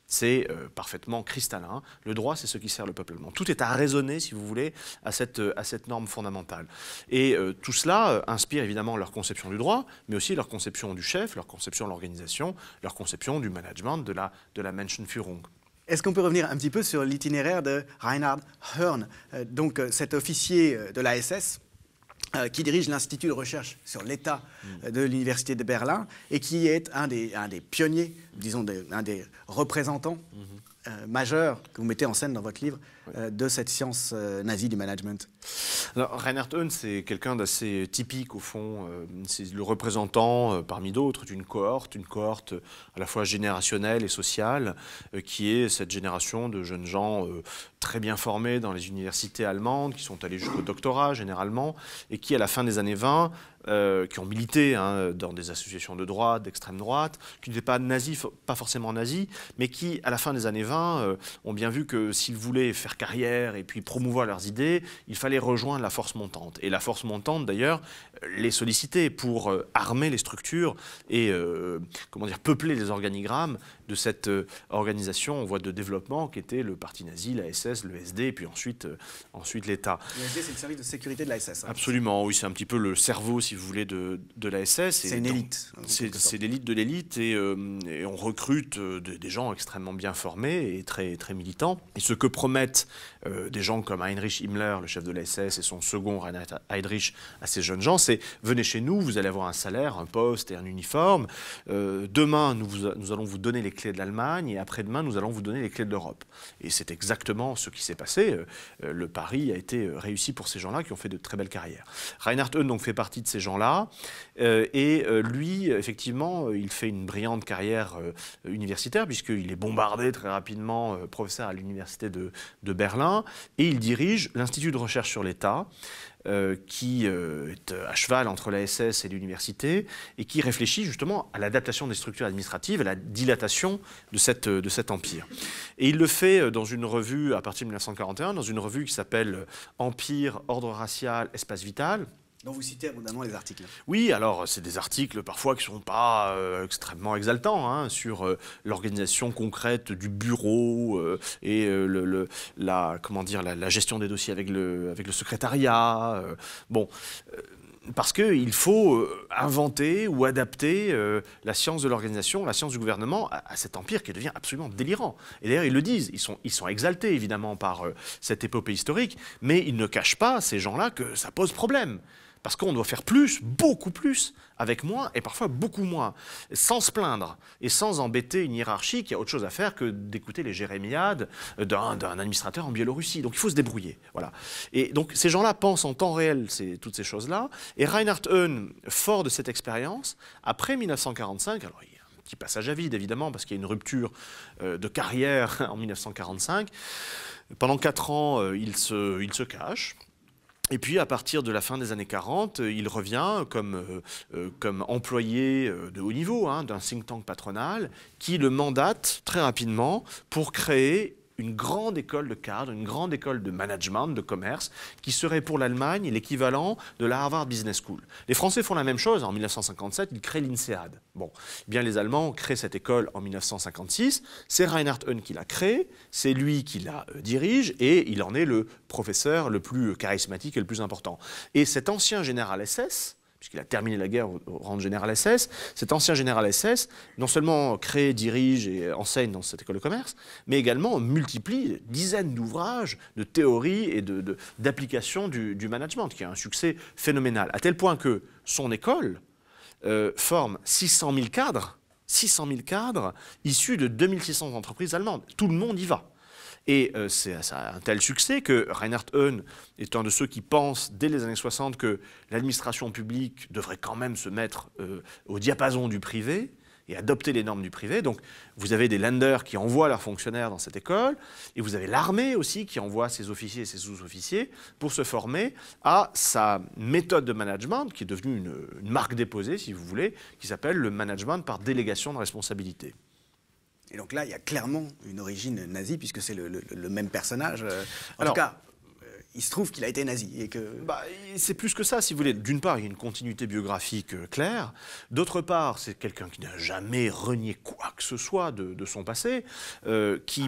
C'est parfaitement cristallin. Le droit, c'est ce qui sert le peuple allemand. Tout est à raisonner, si vous voulez, à cette norme fondamentale. Et tout cela inspire évidemment leur conception du droit, mais aussi leur conception du chef, leur conception de l'organisation, leur conception du management, de la Menschenführung. Est-ce qu'on peut revenir un petit peu sur l'itinéraire de Reinhard Höhn, donc cet officier de la SS qui dirige l'Institut de recherche sur l'État de l'Université de Berlin et qui est un des pionniers, disons un des représentants majeurs que vous mettez en scène dans votre livre de cette science nazie du management. Alors, Reinhard Höhn, c'est quelqu'un d'assez typique au fond. C'est le représentant, parmi d'autres, d'une cohorte à la fois générationnelle et sociale, qui est cette génération de jeunes gens très bien formés dans les universités allemandes, qui sont allés jusqu'au doctorat généralement, et qui, à la fin des années 20, qui ont milité dans des associations de droite, d'extrême droite, qui n'étaient pas nazis, pas forcément nazis, mais qui, à la fin des années 20, ont bien vu que s'ils voulaient faire carrière et puis promouvoir leurs idées, il fallait rejoindre la force montante. Et la force montante, d'ailleurs, les sollicitait pour armer les structures et peupler les organigrammes de cette organisation en voie de développement qui était le parti nazi, la SS, le SD, et puis ensuite l'État. Le SD, c'est le service de sécurité de la SS. Absolument, oui, c'est un petit peu le cerveau, si vous voulez, de la SS. C'est une élite. C'est l'élite de l'élite, et on recrute des gens extrêmement bien formés et très, très militants. Et ce que promettent des gens comme Heinrich Himmler, le chef de la la SS et son second Reinhard Heydrich à ces jeunes gens, c'est venez chez nous, vous allez avoir un salaire, un poste et un uniforme. Demain, nous allons vous donner les clés de l'Allemagne et après-demain, nous allons vous donner les clés de l'Europe. Et c'est exactement ce qui s'est passé. Le pari a été réussi pour ces gens-là qui ont fait de très belles carrières. Reinhard Heune donc fait partie de ces gens-là lui, effectivement, il fait une brillante carrière universitaire puisqu'il est bombardé très rapidement, professeur à l'université de Berlin, et il dirige l'Institut de recherche sur l'État, qui est à cheval entre la SS et l'université et qui réfléchit justement à l'adaptation des structures administratives, à la dilatation de cet empire. Et il le fait dans une revue, à partir de 1941, dans une revue qui s'appelle Empire, Ordre racial, Espace vital, dont vous citez abondamment les articles. Oui, alors c'est des articles parfois qui ne sont pas extrêmement exaltants hein, sur l'organisation concrète du bureau et la gestion des dossiers avec le secrétariat. Parce qu'il faut inventer ou adapter la science de l'organisation, la science du gouvernement à cet empire qui devient absolument délirant. Et d'ailleurs, ils le disent, ils sont exaltés évidemment par cette épopée historique, mais ils ne cachent pas, ces gens-là, que ça pose problème. Parce qu'on doit faire plus, beaucoup plus, avec moins, et parfois beaucoup moins, sans se plaindre, et sans embêter une hiérarchie qui a autre chose à faire que d'écouter les jérémiades d'un administrateur en Biélorussie. Donc il faut se débrouiller. Voilà. Et donc ces gens-là pensent en temps réel toutes ces choses-là, et Reinhard Heune, fort de cette expérience, après 1945, alors il y a un petit passage à vide évidemment, parce qu'il y a une rupture de carrière en 1945, pendant 4 ans, il se cache. Et puis, à partir de la fin des années 40, il revient comme employé de haut niveau hein, d'un think tank patronal qui le mandate très rapidement pour créer une grande école de cadre, une grande école de management, de commerce, qui serait pour l'Allemagne l'équivalent de la Harvard Business School. Les Français font la même chose. En 1957, ils créent l'INSEAD. Bon, eh bien les Allemands créent cette école en 1956. C'est Reinhard Heune qui l'a créée, c'est lui qui la dirige, et il en est le professeur le plus charismatique et le plus important. Et cet ancien général SS, puisqu'il a terminé la guerre au rang de général SS, cet ancien général SS, non seulement crée, dirige et enseigne dans cette école de commerce, mais également multiplie dizaines d'ouvrages, de théories et d'applications du management, qui a un succès phénoménal, à tel point que son école forme 600 000 cadres issus de 2600 entreprises allemandes. Tout le monde y va. Et ça a un tel succès que Reinhard Heune est un de ceux qui pensent, dès les années 60, que l'administration publique devrait quand même se mettre au diapason du privé et adopter les normes du privé. Donc vous avez des Länder qui envoient leurs fonctionnaires dans cette école, et vous avez l'armée aussi qui envoie ses officiers et ses sous-officiers pour se former à sa méthode de management, qui est devenue une marque déposée, si vous voulez, qui s'appelle le management par délégation de responsabilité. Et donc là, il y a clairement une origine nazie, puisque c'est le même personnage. En Alors, tout cas, il se trouve qu'il a été nazi. Et que... c'est plus que ça, si vous voulez. D'une part, il y a une continuité biographique claire. D'autre part, c'est quelqu'un qui n'a jamais renié quoi que ce soit de son passé.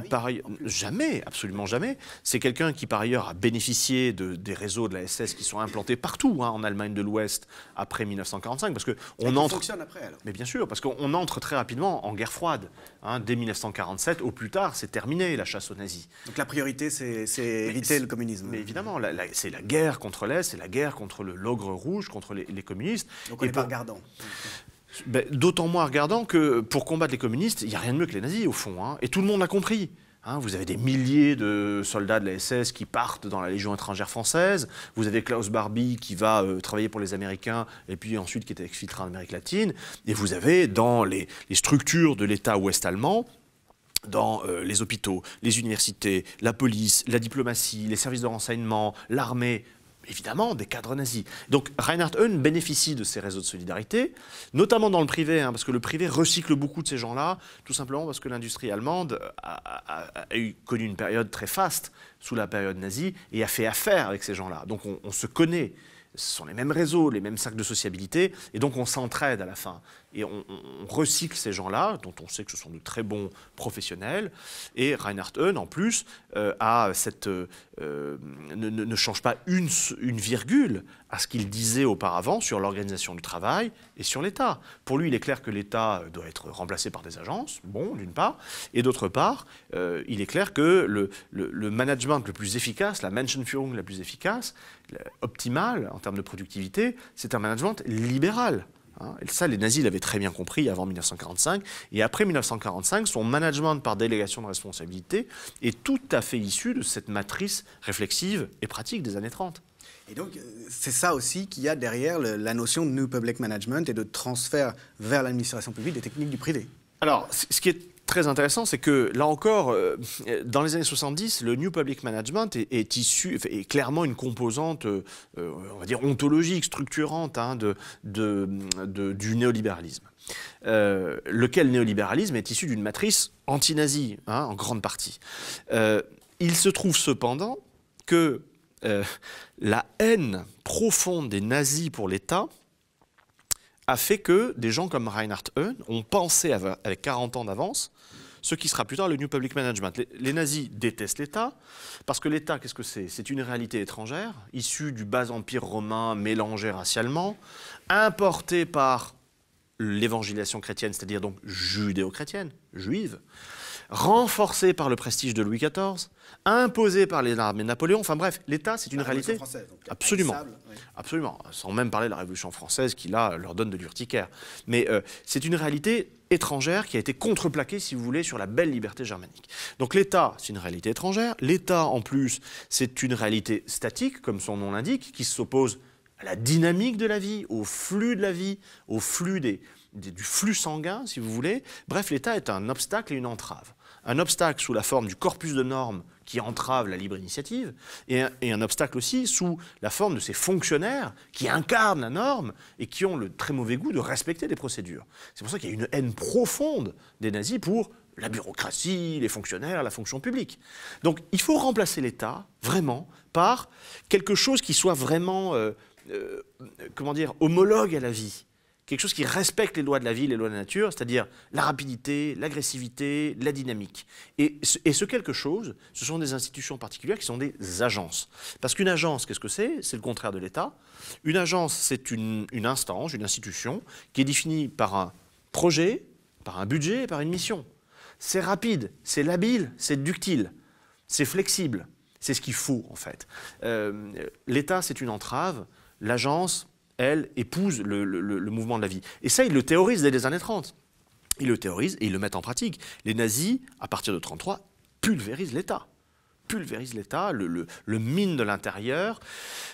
Par ailleurs, jamais, absolument jamais. C'est quelqu'un qui, par ailleurs, a bénéficié des réseaux de la SS qui sont implantés partout hein, en Allemagne de l'Ouest après 1945. Parce que fonctionne après, alors. Mais bien sûr, parce qu'on entre très rapidement en guerre froide. Hein, dès 1947, au plus tard, c'est terminé la chasse aux nazis. Donc la priorité, c'est éviter le communisme. Mais évidemment, c'est la guerre contre l'Est, c'est la guerre contre l'ogre rouge, contre les communistes. Donc on n'est pas regardant. D'autant moins regardant que pour combattre les communistes, il n'y a rien de mieux que les nazis, au fond. Hein, et tout le monde l'a compris. Hein, vous avez des milliers de soldats de la SS qui partent dans la Légion étrangère française. Vous avez Klaus Barbie qui va travailler pour les Américains et puis ensuite qui est exfiltré en Amérique latine. Et vous avez dans les structures de l'État ouest-allemand, dans les hôpitaux, les universités, la police, la diplomatie, les services de renseignement, l'armée, évidemment des cadres nazis. Donc Reinhard Heune bénéficie de ces réseaux de solidarité, notamment dans le privé, hein, parce que le privé recycle beaucoup de ces gens-là, tout simplement parce que l'industrie allemande a connu une période très faste sous la période nazie et a fait affaire avec ces gens-là. Donc on se connaît ce sont les mêmes réseaux, les mêmes cercles de sociabilité, et donc on s'entraide à la fin. Et on recycle ces gens-là, dont on sait que ce sont de très bons professionnels. Et Reinhard Heune, en plus, ne change pas une virgule à ce qu'il disait auparavant sur l'organisation du travail et sur l'État. Pour lui, il est clair que l'État doit être remplacé par des agences, bon, d'une part, et d'autre part, il est clair que le management le plus efficace, la Menschenführung la plus efficace, optimale en termes de productivité, c'est un management libéral. Et ça, les nazis l'avaient très bien compris avant 1945. Et après 1945, son management par délégation de responsabilité est tout à fait issu de cette matrice réflexive et pratique des années 30. Et donc, c'est ça aussi qu'il y a derrière la notion de New Public Management et de transfert vers l'administration publique des techniques du privé. Alors, ce qui est très intéressant, c'est que, là encore, dans les années 70, le New Public Management est clairement une composante, on va dire, ontologique, structurante du néolibéralisme. Lequel néolibéralisme est issu d'une matrice anti-nazie, en grande partie. Il se trouve cependant que la haine profonde des nazis pour l'État a fait que des gens comme Reinhard Heune ont pensé avec 40 ans d'avance ce qui sera plus tard le New Public Management. Les nazis détestent l'État, parce que l'État, qu'est-ce que c'est? C'est une réalité étrangère, issue du bas empire romain, mélangée racialement, importée par l'évangélisation chrétienne, c'est-à-dire donc judéo-chrétienne, juive, renforcée par le prestige de Louis XIV, imposée par les armées de Napoléon. Enfin bref, l'État, c'est une réalité. Absolument, oui. Absolument. Sans même parler de la Révolution française qui, là, leur donne de l'urticaire. Mais c'est une réalité étrangère qui a été contreplaquée, si vous voulez, sur la belle liberté germanique. Donc l'État, c'est une réalité étrangère. L'État, en plus, c'est une réalité statique, comme son nom l'indique, qui s'oppose à la dynamique de la vie, au flux de la vie, au flux du flux sanguin, si vous voulez. Bref, l'État est un obstacle et une entrave. Un obstacle sous la forme du corpus de normes qui entrave la libre initiative, et un obstacle aussi sous la forme de ces fonctionnaires qui incarnent la norme et qui ont le très mauvais goût de respecter les procédures. C'est pour ça qu'il y a une haine profonde des nazis pour la bureaucratie, les fonctionnaires, la fonction publique. Donc il faut remplacer l'État, vraiment, par quelque chose qui soit vraiment, comment dire, homologue à la vie. Quelque chose qui respecte les lois de la vie, les lois de la nature, c'est-à-dire la rapidité, l'agressivité, la dynamique. Et ce quelque chose, ce sont des institutions particulières qui sont des agences. Parce qu'une agence, qu'est-ce que c'est? C'est le contraire de l'État. Une agence, c'est une instance, une institution, qui est définie par un projet, par un budget et par une mission. C'est rapide, c'est labile, c'est ductile, c'est flexible. C'est ce qu'il faut, en fait. L'État, c'est une entrave. L'agence, elle, épouse le mouvement de la vie. Et ça, ils le théorisent dès les années 30. Ils le théorisent et ils le mettent en pratique. Les nazis, à partir de 1933, pulvérisent l'État. Pulvérisent l'État, le mine de l'intérieur,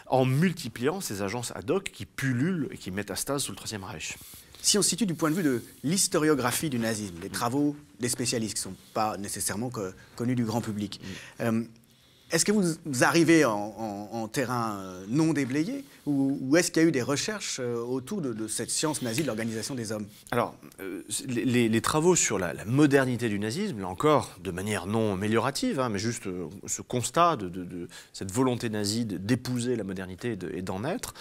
en multipliant ces agences ad hoc qui pullulent et qui métastasent sous le Troisième Reich. Si on se situe du point de vue de l'historiographie du nazisme, les travaux des spécialistes qui ne sont pas nécessairement connus du grand public, est-ce que vous arrivez en terrain non déblayé ou est-ce qu'il y a eu des recherches autour de cette science nazie de l'organisation des hommes? Alors, les travaux sur la modernité du nazisme, là encore, de manière non améliorative, mais juste ce constat de cette volonté nazie d'épouser la modernité et d'en être,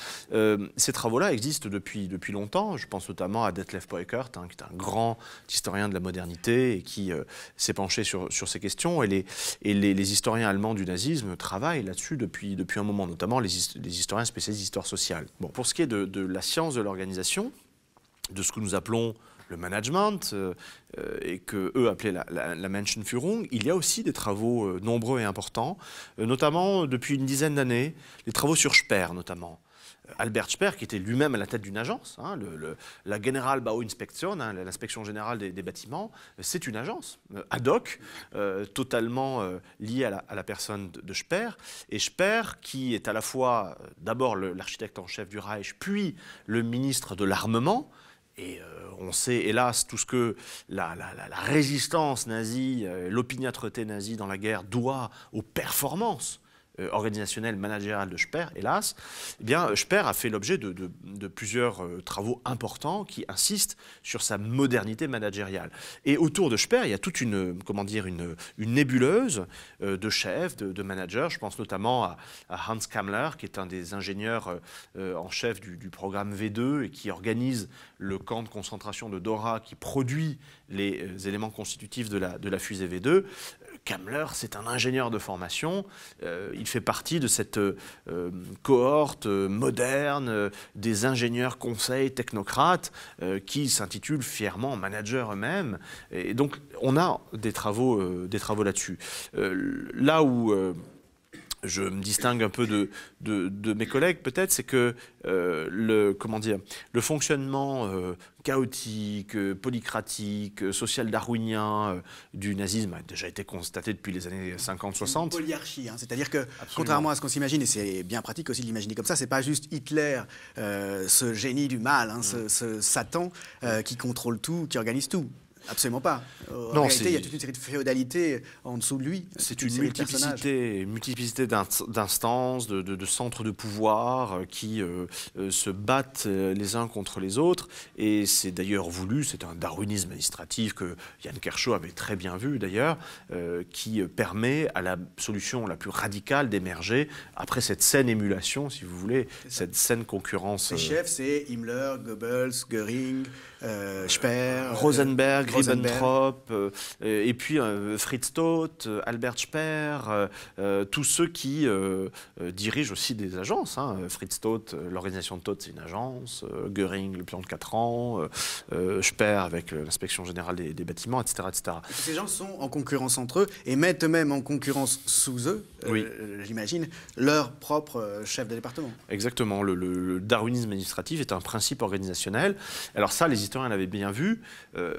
ces travaux-là existent depuis longtemps. Je pense notamment à Detlef Peukert, qui est un grand historien de la modernité et qui s'est penché sur ces questions. Et les historiens allemands du nazisme travaillent là-dessus depuis un moment, notamment les historiens spécialistes d'histoire sociale. Bon, pour ce qui est de la science de l'organisation, de ce que nous appelons le management, et qu'eux appelaient la Menschenführung, il y a aussi des travaux nombreux et importants, notamment depuis une dizaine d'années, les travaux sur Speer notamment. Albert Speer, qui était lui-même à la tête d'une agence, la Generalbauinspektion, l'inspection générale des bâtiments, c'est une agence ad hoc, totalement liée à la personne de Speer. Et Speer, qui est à la fois d'abord l'architecte en chef du Reich, puis le ministre de l'armement, et on sait, hélas, tout ce que la résistance nazie, l'opiniâtreté nazie dans la guerre doit aux performances organisationnelle, managériale de Speer, hélas, eh bien, Speer a fait l'objet de plusieurs travaux importants qui insistent sur sa modernité managériale. Et autour de Speer, il y a toute une, comment dire, une nébuleuse de chefs, de managers. Je pense notamment à Hans Kammler, qui est un des ingénieurs en chef du programme V2 et qui organise le camp de concentration de Dora, qui produit les éléments constitutifs de la fusée V2. Kammler, c'est un ingénieur de formation. Il fait partie de cette cohorte moderne des ingénieurs conseils technocrates qui s'intitulent fièrement managers eux-mêmes. Et donc, on a des travaux là-dessus. Là où je me distingue un peu de mes collègues, peut-être, c'est que le fonctionnement chaotique, polycratique, social-darwinien du nazisme a déjà été constaté depuis les années 50-60. Une polyarchie, hein, c'est-à-dire que, contrairement à ce qu'on s'imagine, et c'est bien pratique aussi de l'imaginer comme ça, c'est pas juste Hitler, ce génie du mal, hein, ce Satan qui contrôle tout, qui organise tout. Absolument pas. En réalité, il y a toute une série de féodalités en dessous de lui. C'est une multiplicité d'instances, de centres de pouvoir qui se battent les uns contre les autres. Et c'est d'ailleurs voulu, c'est un darwinisme administratif que Yann Kershaw avait très bien vu d'ailleurs, qui permet à la solution la plus radicale d'émerger après cette saine émulation, si vous voulez, cette saine concurrence. Les chefs, c'est Himmler, Goebbels, Göring, Speer, Rosenberg, Ribbentrop, et puis Fritz Todt, Albert Speer, tous ceux qui dirigent aussi des agences. Hein. Fritz Todt, l'organisation de Todt, c'est une agence, Göring, le plan de 4 ans, Speer avec l'inspection générale des bâtiments, etc. etc. Et ces gens sont en concurrence entre eux et mettent eux-mêmes en concurrence sous eux, oui. J'imagine, leur propre chef de département. Exactement. Le darwinisme administratif est un principe organisationnel. Alors ça, les historiens l'avaient bien vu.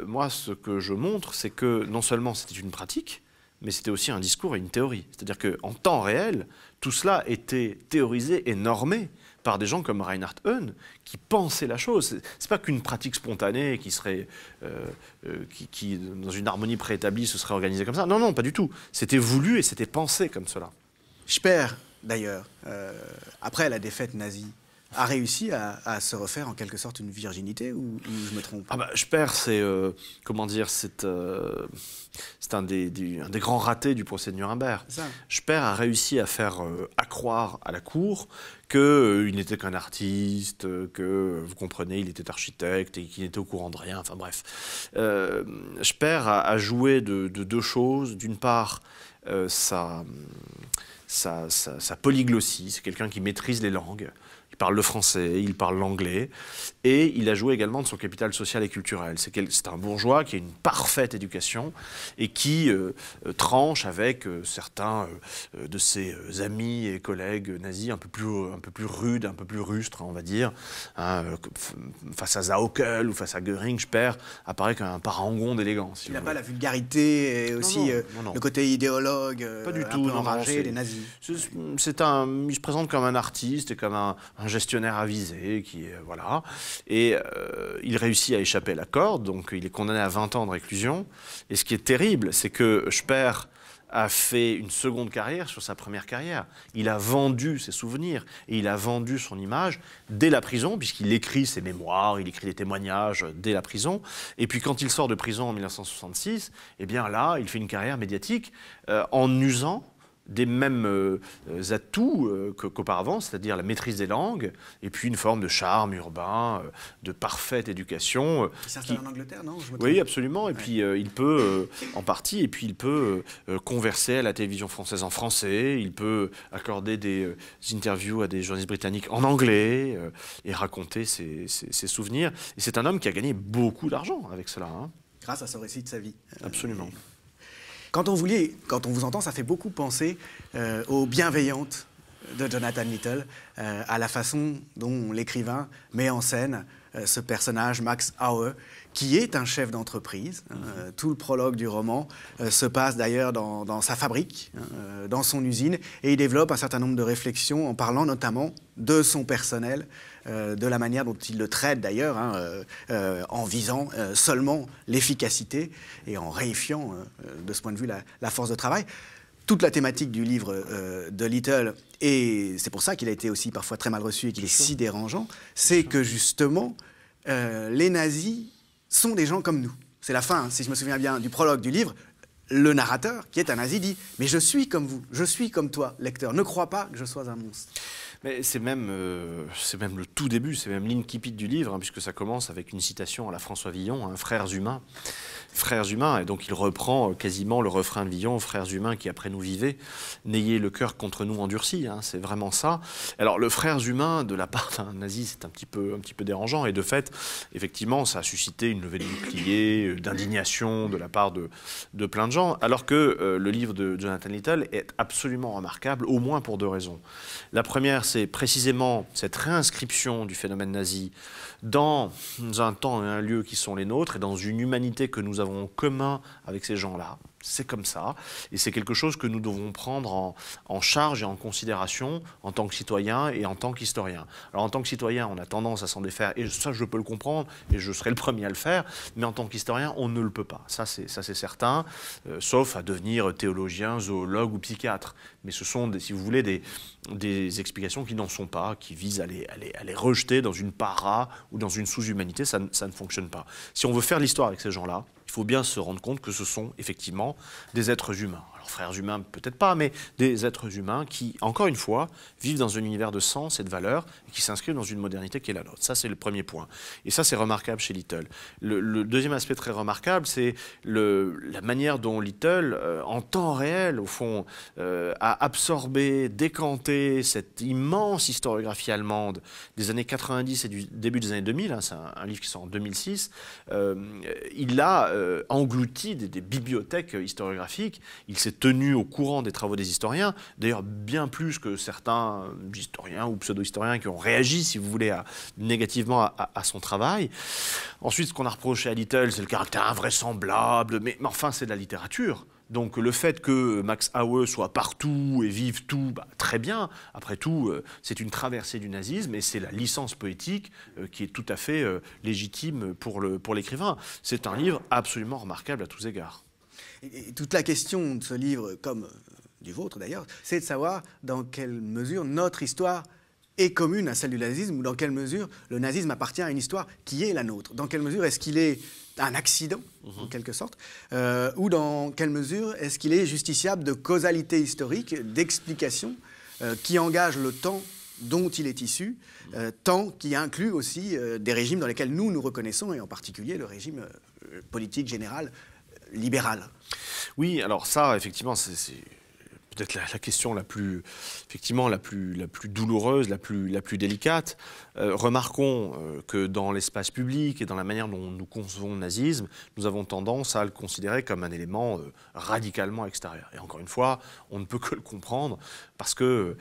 Moi, ce que je montre, c'est que non seulement c'était une pratique, mais c'était aussi un discours et une théorie. C'est-à-dire qu'en temps réel, tout cela était théorisé et normé par des gens comme Reinhard Heune, qui pensaient la chose. C'est pas qu'une pratique spontanée qui serait, qui, dans une harmonie préétablie, se serait organisée comme ça. Non, non, pas du tout. C'était voulu et c'était pensé comme cela. Speer, d'ailleurs, après la défaite nazie, a réussi à se refaire en quelque sorte une virginité, ou je me trompe? Ah bah, Speer, c'est comment dire, c'est un des grands ratés du procès de Nuremberg. Speer a réussi à faire accroire à la cour qu'il n'était qu'un artiste, que, vous comprenez, il était architecte et qu'il n'était au courant de rien, enfin bref. Speer a joué de deux choses. D'une part, sa polyglossie, c'est quelqu'un qui maîtrise les langues. Il parle le français, il parle l'anglais, et il a joué également de son capital social et culturel. C'est un bourgeois qui a une parfaite éducation et qui tranche avec certains de ses amis et collègues nazis un peu plus rudes, un peu plus rustres, on va dire. Hein, face à Sauckel ou face à Göring, Speer apparaît comme un parangon d'élégance. Il n'a pas la vulgarité et aussi le côté idéologue, pas du un tout, peu enragé des nazis. Il se présente comme un artiste et comme un gestionnaire avisé, voilà. Et il réussit à échapper à la corde, donc il est condamné à 20 ans de réclusion. Et ce qui est terrible, c'est que Speer a fait une seconde carrière sur sa première carrière. Il a vendu ses souvenirs et il a vendu son image dès la prison, puisqu'il écrit ses mémoires, il écrit des témoignages dès la prison. Et puis quand il sort de prison en 1966, eh bien là, il fait une carrière médiatique en usant des mêmes atouts qu'auparavant, c'est-à-dire la maîtrise des langues, et puis une forme de charme urbain, de parfaite éducation. Il s'installe en Angleterre, non? Oui, absolument. Et puis il peut, en partie, et puis il peut converser à la télévision française en français, il peut accorder des interviews à des journalistes britanniques en anglais, et raconter ses souvenirs. Et c'est un homme qui a gagné beaucoup d'argent avec cela. Hein. Grâce à ce récit de sa vie. Absolument. Quand on vous entend, ça fait beaucoup penser aux bienveillantes de Jonathan Littell, à la façon dont l'écrivain met en scène ce personnage, Max Auer, qui est un chef d'entreprise. Tout le prologue du roman se passe d'ailleurs dans sa fabrique, dans son usine, et il développe un certain nombre de réflexions en parlant notamment de son personnel, de la manière dont il le traite d'ailleurs, en visant seulement l'efficacité et en réifiant de ce point de vue la force de travail. toute la thématique du livre de Little, et c'est pour ça qu'il a été aussi parfois très mal reçu et qu'il est si dérangeant, c'est que justement, les nazis sont des gens comme nous. C'est la fin, si je me souviens bien, du prologue du livre. Le narrateur, qui est un nazi, dit « Mais je suis comme vous, je suis comme toi, lecteur, ne crois pas que je sois un monstre. » Mais c'est même le tout début, c'est même l'incipit du livre, hein, puisque ça commence avec une citation à la François Villon, hein, « Frères humains ». Frères humains, et donc il reprend quasiment le refrain de Villon, frères humains qui après nous vivez, n'ayez le cœur contre nous endurci, hein, c'est vraiment ça. Alors le frères humains de la part d'un nazi, c'est un petit peu dérangeant, et de fait, effectivement, ça a suscité une levée de bouclier, d'indignation de la part de plein de gens, alors que le livre de Jonathan Little est absolument remarquable, au moins pour deux raisons. La première, c'est précisément cette réinscription du phénomène nazi dans un temps et un lieu qui sont les nôtres, et dans une humanité que nous avons en commun avec ces gens-là. C'est comme ça, et c'est quelque chose que nous devons prendre en charge et en considération en tant que citoyens et en tant qu'historiens. Alors en tant que citoyen, on a tendance à s'en défaire, et ça je peux le comprendre, et je serai le premier à le faire, mais en tant qu'historien, on ne le peut pas. Ça c'est certain, sauf à devenir théologien, zoologue ou psychiatre. Mais ce sont, si vous voulez, des explications qui n'en sont pas, qui visent à les rejeter dans une para ou dans une sous-humanité, ça ne fonctionne pas. Si on veut faire l'histoire avec ces gens-là, il faut bien se rendre compte que ce sont effectivement des êtres humains. Alors frères humains, peut-être pas, mais des êtres humains qui, encore une fois, vivent dans un univers de sens et de valeurs et qui s'inscrivent dans une modernité qui est la nôtre. Ça, c'est le premier point. Et ça, c'est remarquable chez Little. Le deuxième aspect très remarquable, c'est la manière dont Little, en temps réel, au fond, a absorbé, décanté cette immense historiographie allemande des années 90 et du début des années 2000. Hein, c'est un livre qui sort en 2006. Il a englouti des bibliothèques historiographiques. Il s'est tenu au courant des travaux des historiens, d'ailleurs bien plus que certains historiens ou pseudo-historiens qui ont réagi, si vous voulez, négativement à son travail. Ensuite, ce qu'on a reproché à Little, c'est le caractère invraisemblable, mais enfin, c'est de la littérature. Donc le fait que Max Aue soit partout et vive tout, très bien. Après tout, c'est une traversée du nazisme et c'est la licence poétique qui est tout à fait légitime pour l'écrivain. C'est un livre absolument remarquable à tous égards. Et toute la question de ce livre, comme du vôtre d'ailleurs, c'est de savoir dans quelle mesure notre histoire est commune à celle du nazisme, ou dans quelle mesure le nazisme appartient à une histoire qui est la nôtre. Dans quelle mesure est-ce qu'il est un accident, en quelque sorte, ou dans quelle mesure est-ce qu'il est justiciable de causalité historique, d'explication, qui engage le temps dont il est issu, temps qui inclut aussi des régimes dans lesquels nous nous reconnaissons, et en particulier le régime politique général libéral. Oui, alors ça, effectivement, c'est peut-être la question la plus douloureuse, la plus délicate. Remarquons que dans l'espace public et dans la manière dont nous concevons le nazisme, nous avons tendance à le considérer comme un élément radicalement extérieur. Et encore une fois, on ne peut que le comprendre parce que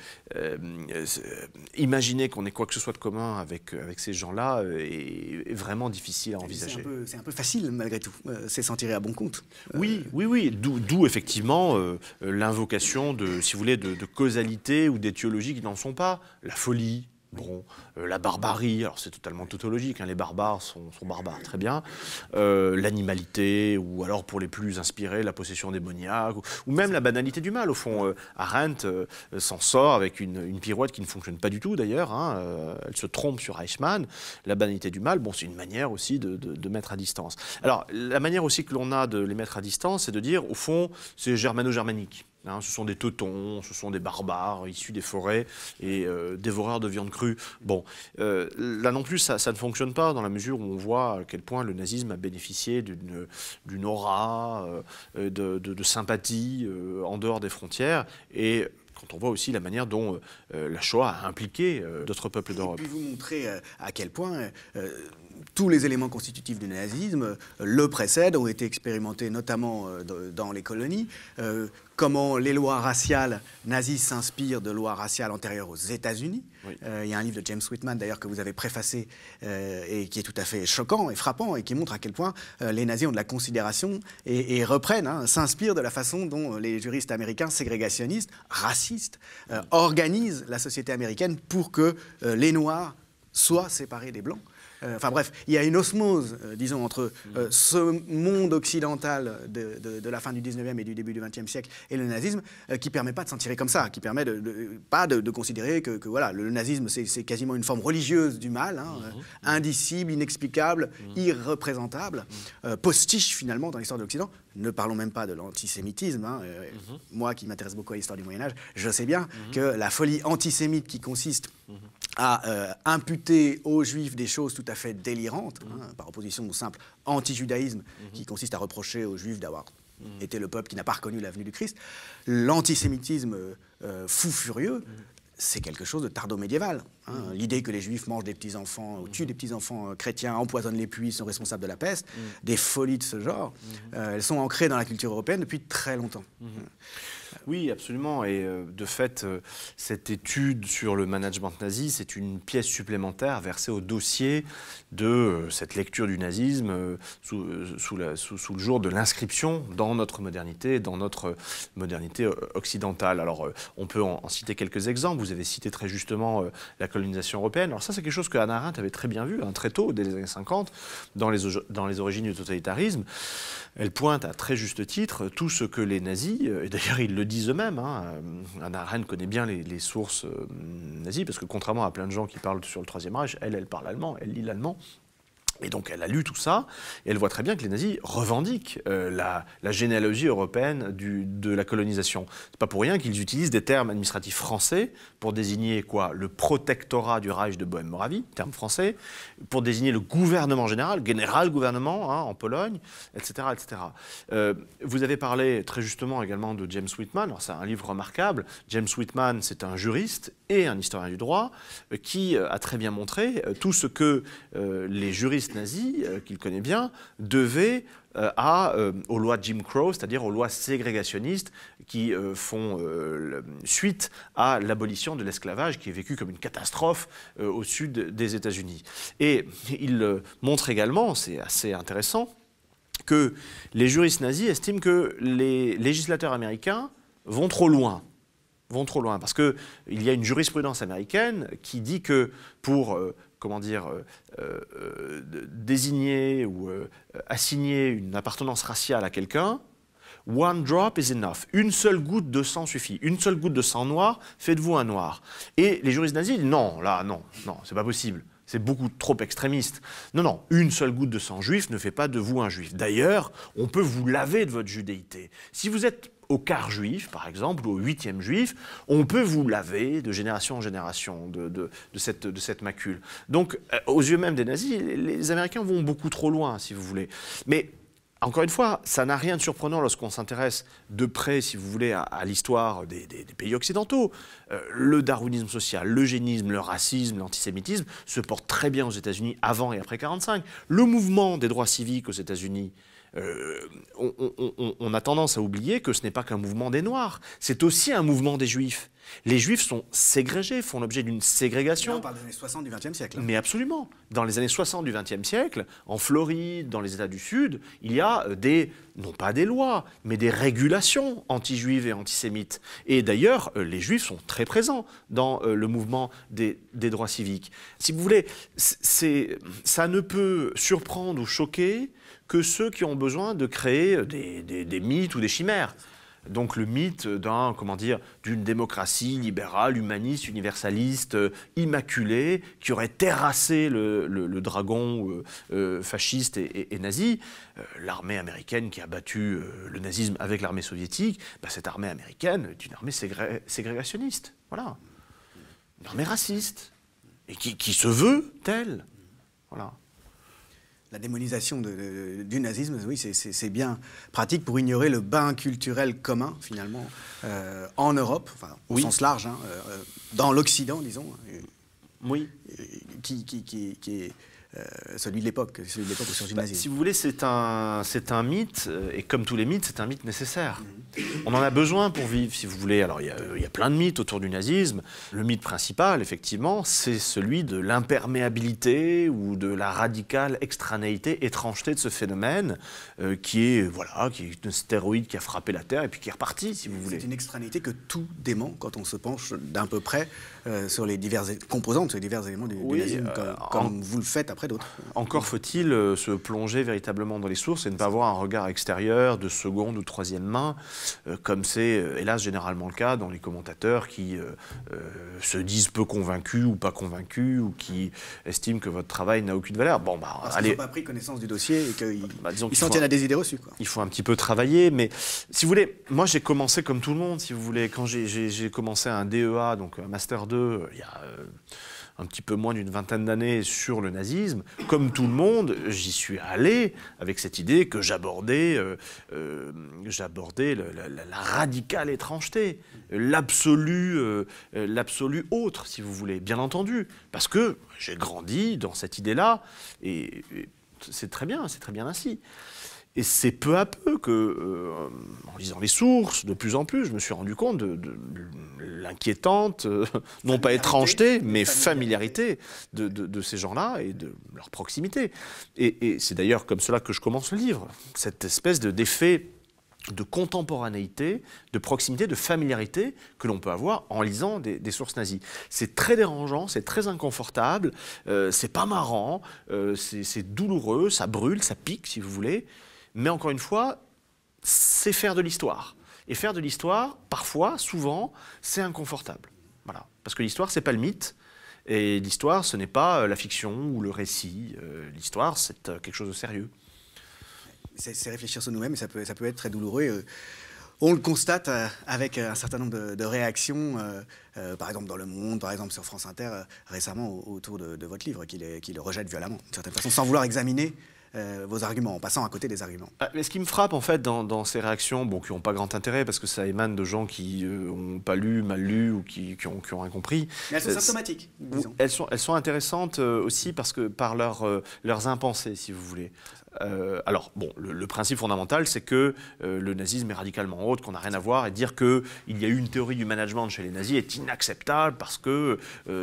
imaginer qu'on ait quoi que ce soit de commun avec ces gens-là est vraiment difficile à envisager. C'est un peu facile malgré tout, c'est s'en tirer à bon compte. Oui, d'où effectivement l'invocation si vous voulez, de causalité ou d'étiologie qui n'en sont pas. La folie, bon, la barbarie, alors c'est totalement tautologique, hein, les barbares sont barbares, très bien. L'animalité, ou alors pour les plus inspirés, la possession démoniaque, ou même la banalité du mal. Au fond, Arendt s'en sort avec une pirouette qui ne fonctionne pas du tout d'ailleurs. Hein, elle se trompe sur Eichmann. La banalité du mal, bon, c'est une manière aussi de mettre à distance. Alors, la manière aussi que l'on a de les mettre à distance, c'est de dire, au fond, c'est germano-germanique. Hein, ce sont des teutons, ce sont des barbares issus des forêts et dévoreurs de viande crue. Bon, là non plus, ça ne fonctionne pas dans la mesure où on voit à quel point le nazisme a bénéficié d'une aura, de sympathie en dehors des frontières. Et quand on voit aussi la manière dont la Shoah a impliqué d'autres peuples d'Europe. Et puis vous montrer à quel point tous les éléments constitutifs du nazisme le précèdent, ont été expérimentés notamment dans les colonies, comment les lois raciales nazies s'inspirent de lois raciales antérieures aux États-Unis. Oui. Il y a un livre de James Whitman d'ailleurs que vous avez préfacé et qui est tout à fait choquant et frappant et qui montre à quel point les nazis ont de la considération et reprennent, hein, s'inspirent de la façon dont les juristes américains ségrégationnistes, racistes, organisent la société américaine pour que les Noirs soient séparés des Blancs. Enfin bref, il y a une osmose, disons, entre ce monde occidental de la fin du 19e et du début du 20e siècle et le nazisme qui ne permet pas de s'en tirer comme ça, qui permet pas de considérer que voilà, le nazisme, c'est quasiment une forme religieuse du mal, hein, indicible, inexplicable, irreprésentable, postiche finalement dans l'histoire de l'Occident. Ne parlons même pas de l'antisémitisme. Hein. Moi qui m'intéresse beaucoup à l'histoire du Moyen-Âge, je sais bien que la folie antisémite qui consiste à imputer aux Juifs des choses tout à fait délirantes, hein, par opposition au simple anti-judaïsme qui consiste à reprocher aux Juifs d'avoir été le peuple qui n'a pas reconnu la venue du Christ. L'antisémitisme fou furieux, c'est quelque chose de tardo-médiéval. Hein. L'idée que les Juifs mangent des petits-enfants, ou tuent des petits-enfants chrétiens, empoisonnent les puits, sont responsables de la peste, des folies de ce genre, elles sont ancrées dans la culture européenne depuis très longtemps. Oui, absolument. Et de fait, cette étude sur le management nazi, c'est une pièce supplémentaire versée au dossier de cette lecture du nazisme sous le jour de l'inscription dans notre modernité occidentale. Alors, on peut en citer quelques exemples. Vous avez cité très justement la colonisation européenne. Alors ça, c'est quelque chose que Hannah Arendt avait très bien vu, hein, très tôt, dès les années 50, dans les origines du totalitarisme. Elle pointe à très juste titre tout ce que les nazis, et d'ailleurs ils le disent eux-mêmes, hein, Hannah Arendt connaît bien les sources nazies, parce que contrairement à plein de gens qui parlent sur le Troisième Reich, elle parle allemand, elle lit l'allemand. Et donc elle a lu tout ça, et elle voit très bien que les nazis revendiquent la généalogie européenne de la colonisation. C'est pas pour rien qu'ils utilisent des termes administratifs français pour désigner quoi? Le protectorat du Reich de Bohême-Moravie, terme français, pour désigner le gouvernement général, général-gouvernement hein, en Pologne, etc. etc. Vous avez parlé très justement également de James Whitman. Alors c'est un livre remarquable. James Whitman, c'est un juriste et un historien du droit qui a très bien montré tout ce que les juristes nazis, qu'il connaît bien, devaient aux lois Jim Crow, c'est-à-dire aux lois ségrégationnistes qui font suite à l'abolition de l'esclavage qui est vécu comme une catastrophe au sud des États-Unis. Et il montre également, c'est assez intéressant, que les juristes nazis estiment que les législateurs américains vont trop loin. Parce qu'il y a une jurisprudence américaine qui dit que pour désigner ou assigner une appartenance raciale à quelqu'un, one drop is enough. Une seule goutte de sang suffit. Une seule goutte de sang noir, faites-vous un noir. Et les juristes nazis disent non, c'est pas possible. C'est beaucoup trop extrémiste. Non, une seule goutte de sang juif ne fait pas de vous un juif. D'ailleurs, on peut vous laver de votre judéité. Si vous êtes au quart juif, par exemple, ou au 8e juif, on peut vous laver de génération en génération de cette macule. Donc, aux yeux même des nazis, les Américains vont beaucoup trop loin, si vous voulez. Mais, encore une fois, ça n'a rien de surprenant lorsqu'on s'intéresse de près, si vous voulez, à l'histoire des pays occidentaux. Le darwinisme social, l'eugénisme, le racisme, l'antisémitisme se portent très bien aux États-Unis avant et après 1945. Le mouvement des droits civiques aux États-Unis, on a tendance à oublier que ce n'est pas qu'un mouvement des Noirs, c'est aussi un mouvement des Juifs. Les Juifs sont ségrégés, font l'objet d'une ségrégation. Là, on parle des années 60 du XXe siècle. Hein. Mais absolument. Dans les années 60 du XXe siècle, en Floride, dans les États du Sud, il y a non pas des lois, mais des régulations anti-juives et antisémites. Et d'ailleurs, les Juifs sont très présents dans le mouvement des droits civiques. Si vous voulez, ça ne peut surprendre ou choquer que ceux qui ont besoin de créer des mythes ou des chimères. Donc le mythe d'une démocratie libérale, humaniste, universaliste, immaculée, qui aurait terrassé le dragon fasciste et nazi. L'armée américaine qui a battu le nazisme avec l'armée soviétique, cette armée américaine est une armée ségrégationniste. Voilà. Une armée raciste. Et qui se veut telle. Voilà. La démonisation du nazisme, oui, c'est bien pratique pour ignorer le bain culturel commun, finalement, en Europe, enfin, au sens large, hein, dans l'Occident, disons, oui. qui est celui de l'époque où surgit le nazisme. Si vous voulez, c'est un mythe, et comme tous les mythes, c'est un mythe nécessaire. On en a besoin pour vivre, si vous voulez. Alors, il y a plein de mythes autour du nazisme. Le mythe principal, effectivement, c'est celui de l'imperméabilité ou de la radicale extranéité, étrangeté de ce phénomène, qui est un stéroïde qui a frappé la Terre et puis qui est reparti, si vous voulez. C'est une extranéité que tout dément, quand on se penche d'un peu près, sur les diverses composantes, sur les divers éléments du nazisme, comme vous le faites après d'autres. Encore faut-il se plonger véritablement dans les sources et ne pas avoir un regard extérieur de seconde ou troisième main, comme c'est hélas généralement le cas dans les commentateurs qui se disent peu convaincus ou pas convaincus ou qui estiment que votre travail n'a aucune valeur. Bon, parce qu'ils n'ont pas pris connaissance du dossier et qu'ils s'en tiennent à des idées reçues, quoi. Il faut un petit peu travailler, mais si vous voulez, moi j'ai commencé comme tout le monde, si vous voulez, quand j'ai commencé un DEA, donc un Master 2, il y a un petit peu moins d'une vingtaine d'années sur le nazisme, comme tout le monde, j'y suis allé avec cette idée que j'abordais la radicale étrangeté, l'absolu autre, si vous voulez, bien entendu, parce que j'ai grandi dans cette idée-là, et c'est très bien ainsi. Et c'est peu à peu que, en lisant les sources, de plus en plus, je me suis rendu compte de l'inquiétante, non pas étrangeté, mais familiarité de ces gens-là et de leur proximité. Et c'est d'ailleurs comme cela que je commence le livre, cette espèce d'effet de contemporanéité, de proximité, de familiarité que l'on peut avoir en lisant des sources nazies. C'est très dérangeant, c'est très inconfortable, c'est pas marrant, c'est douloureux, ça brûle, ça pique si vous voulez. Mais encore une fois, c'est faire de l'histoire. Et faire de l'histoire, parfois, souvent, c'est inconfortable. Voilà. Parce que l'histoire, c'est pas le mythe. Et l'histoire, ce n'est pas la fiction ou le récit. L'histoire, c'est quelque chose de sérieux. C'est réfléchir sur nous-mêmes, et ça peut être très douloureux. On le constate avec un certain nombre de réactions, par exemple dans Le Monde, par exemple sur France Inter, récemment autour de votre livre, qui le rejette violemment, d'une certaine façon, sans vouloir examiner vos arguments, en passant à côté des arguments. Mais ce qui me frappe en fait dans ces réactions, bon, qui n'ont pas grand intérêt parce que ça émane de gens qui n'ont pas lu, mal lu ou qui ont rien compris. Mais elles sont symptomatiques, disons. Elles sont intéressantes aussi parce que par leurs impensés, si vous voulez. Alors, bon, le principe fondamental, c'est que le nazisme est radicalement autre, qu'on n'a rien à voir, et dire qu'il y a eu une théorie du management chez les nazis est inacceptable parce que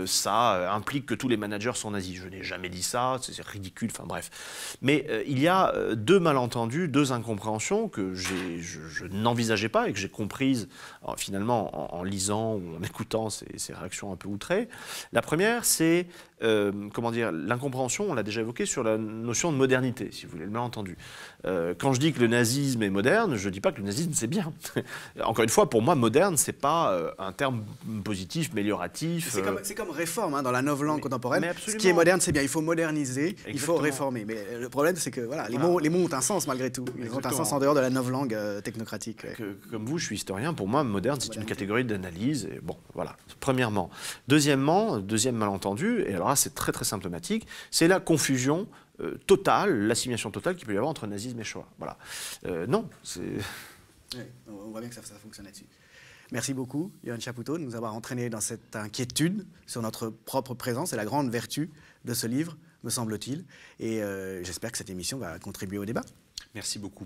ça implique que tous les managers sont nazis. Je n'ai jamais dit ça, c'est ridicule, enfin bref. Mais il y a deux malentendus, deux incompréhensions que je n'envisageais pas et que j'ai comprises finalement en lisant ou en écoutant ces réactions un peu outrées. La première, c'est comment dire, l'incompréhension, on l'a déjà évoqué, sur la notion de modernité, si vous voulez, le malentendu. Quand je dis que le nazisme est moderne, je ne dis pas que le nazisme c'est bien. Encore une fois, pour moi, moderne, c'est pas un terme positif, amélioratif. C'est comme réforme, hein, dans la novlangue contemporaine. Ce qui est moderne, c'est bien. Il faut moderniser, exactement. Il faut réformer. Mais le problème, c'est que voilà, les mots ont un sens malgré tout. Ils ont un sens en dehors de la novlangue technocratique. Comme vous, je suis historien. Pour moi, moderne, c'est une catégorie d'analyse. Et bon, voilà. Premièrement. Deuxièmement, deuxième malentendu, et alors là, c'est très très symptomatique, c'est la confusion totale, l'assimilation totale qu'il peut y avoir entre nazisme et Shoah. Voilà. Non, c'est... Oui, on voit bien que ça fonctionne là-dessus. Merci beaucoup, Yohann Chapoutot, de nous avoir entraînés dans cette inquiétude sur notre propre présence. C'est la grande vertu de ce livre, me semble-t-il. Et j'espère que cette émission va contribuer au débat. Merci beaucoup.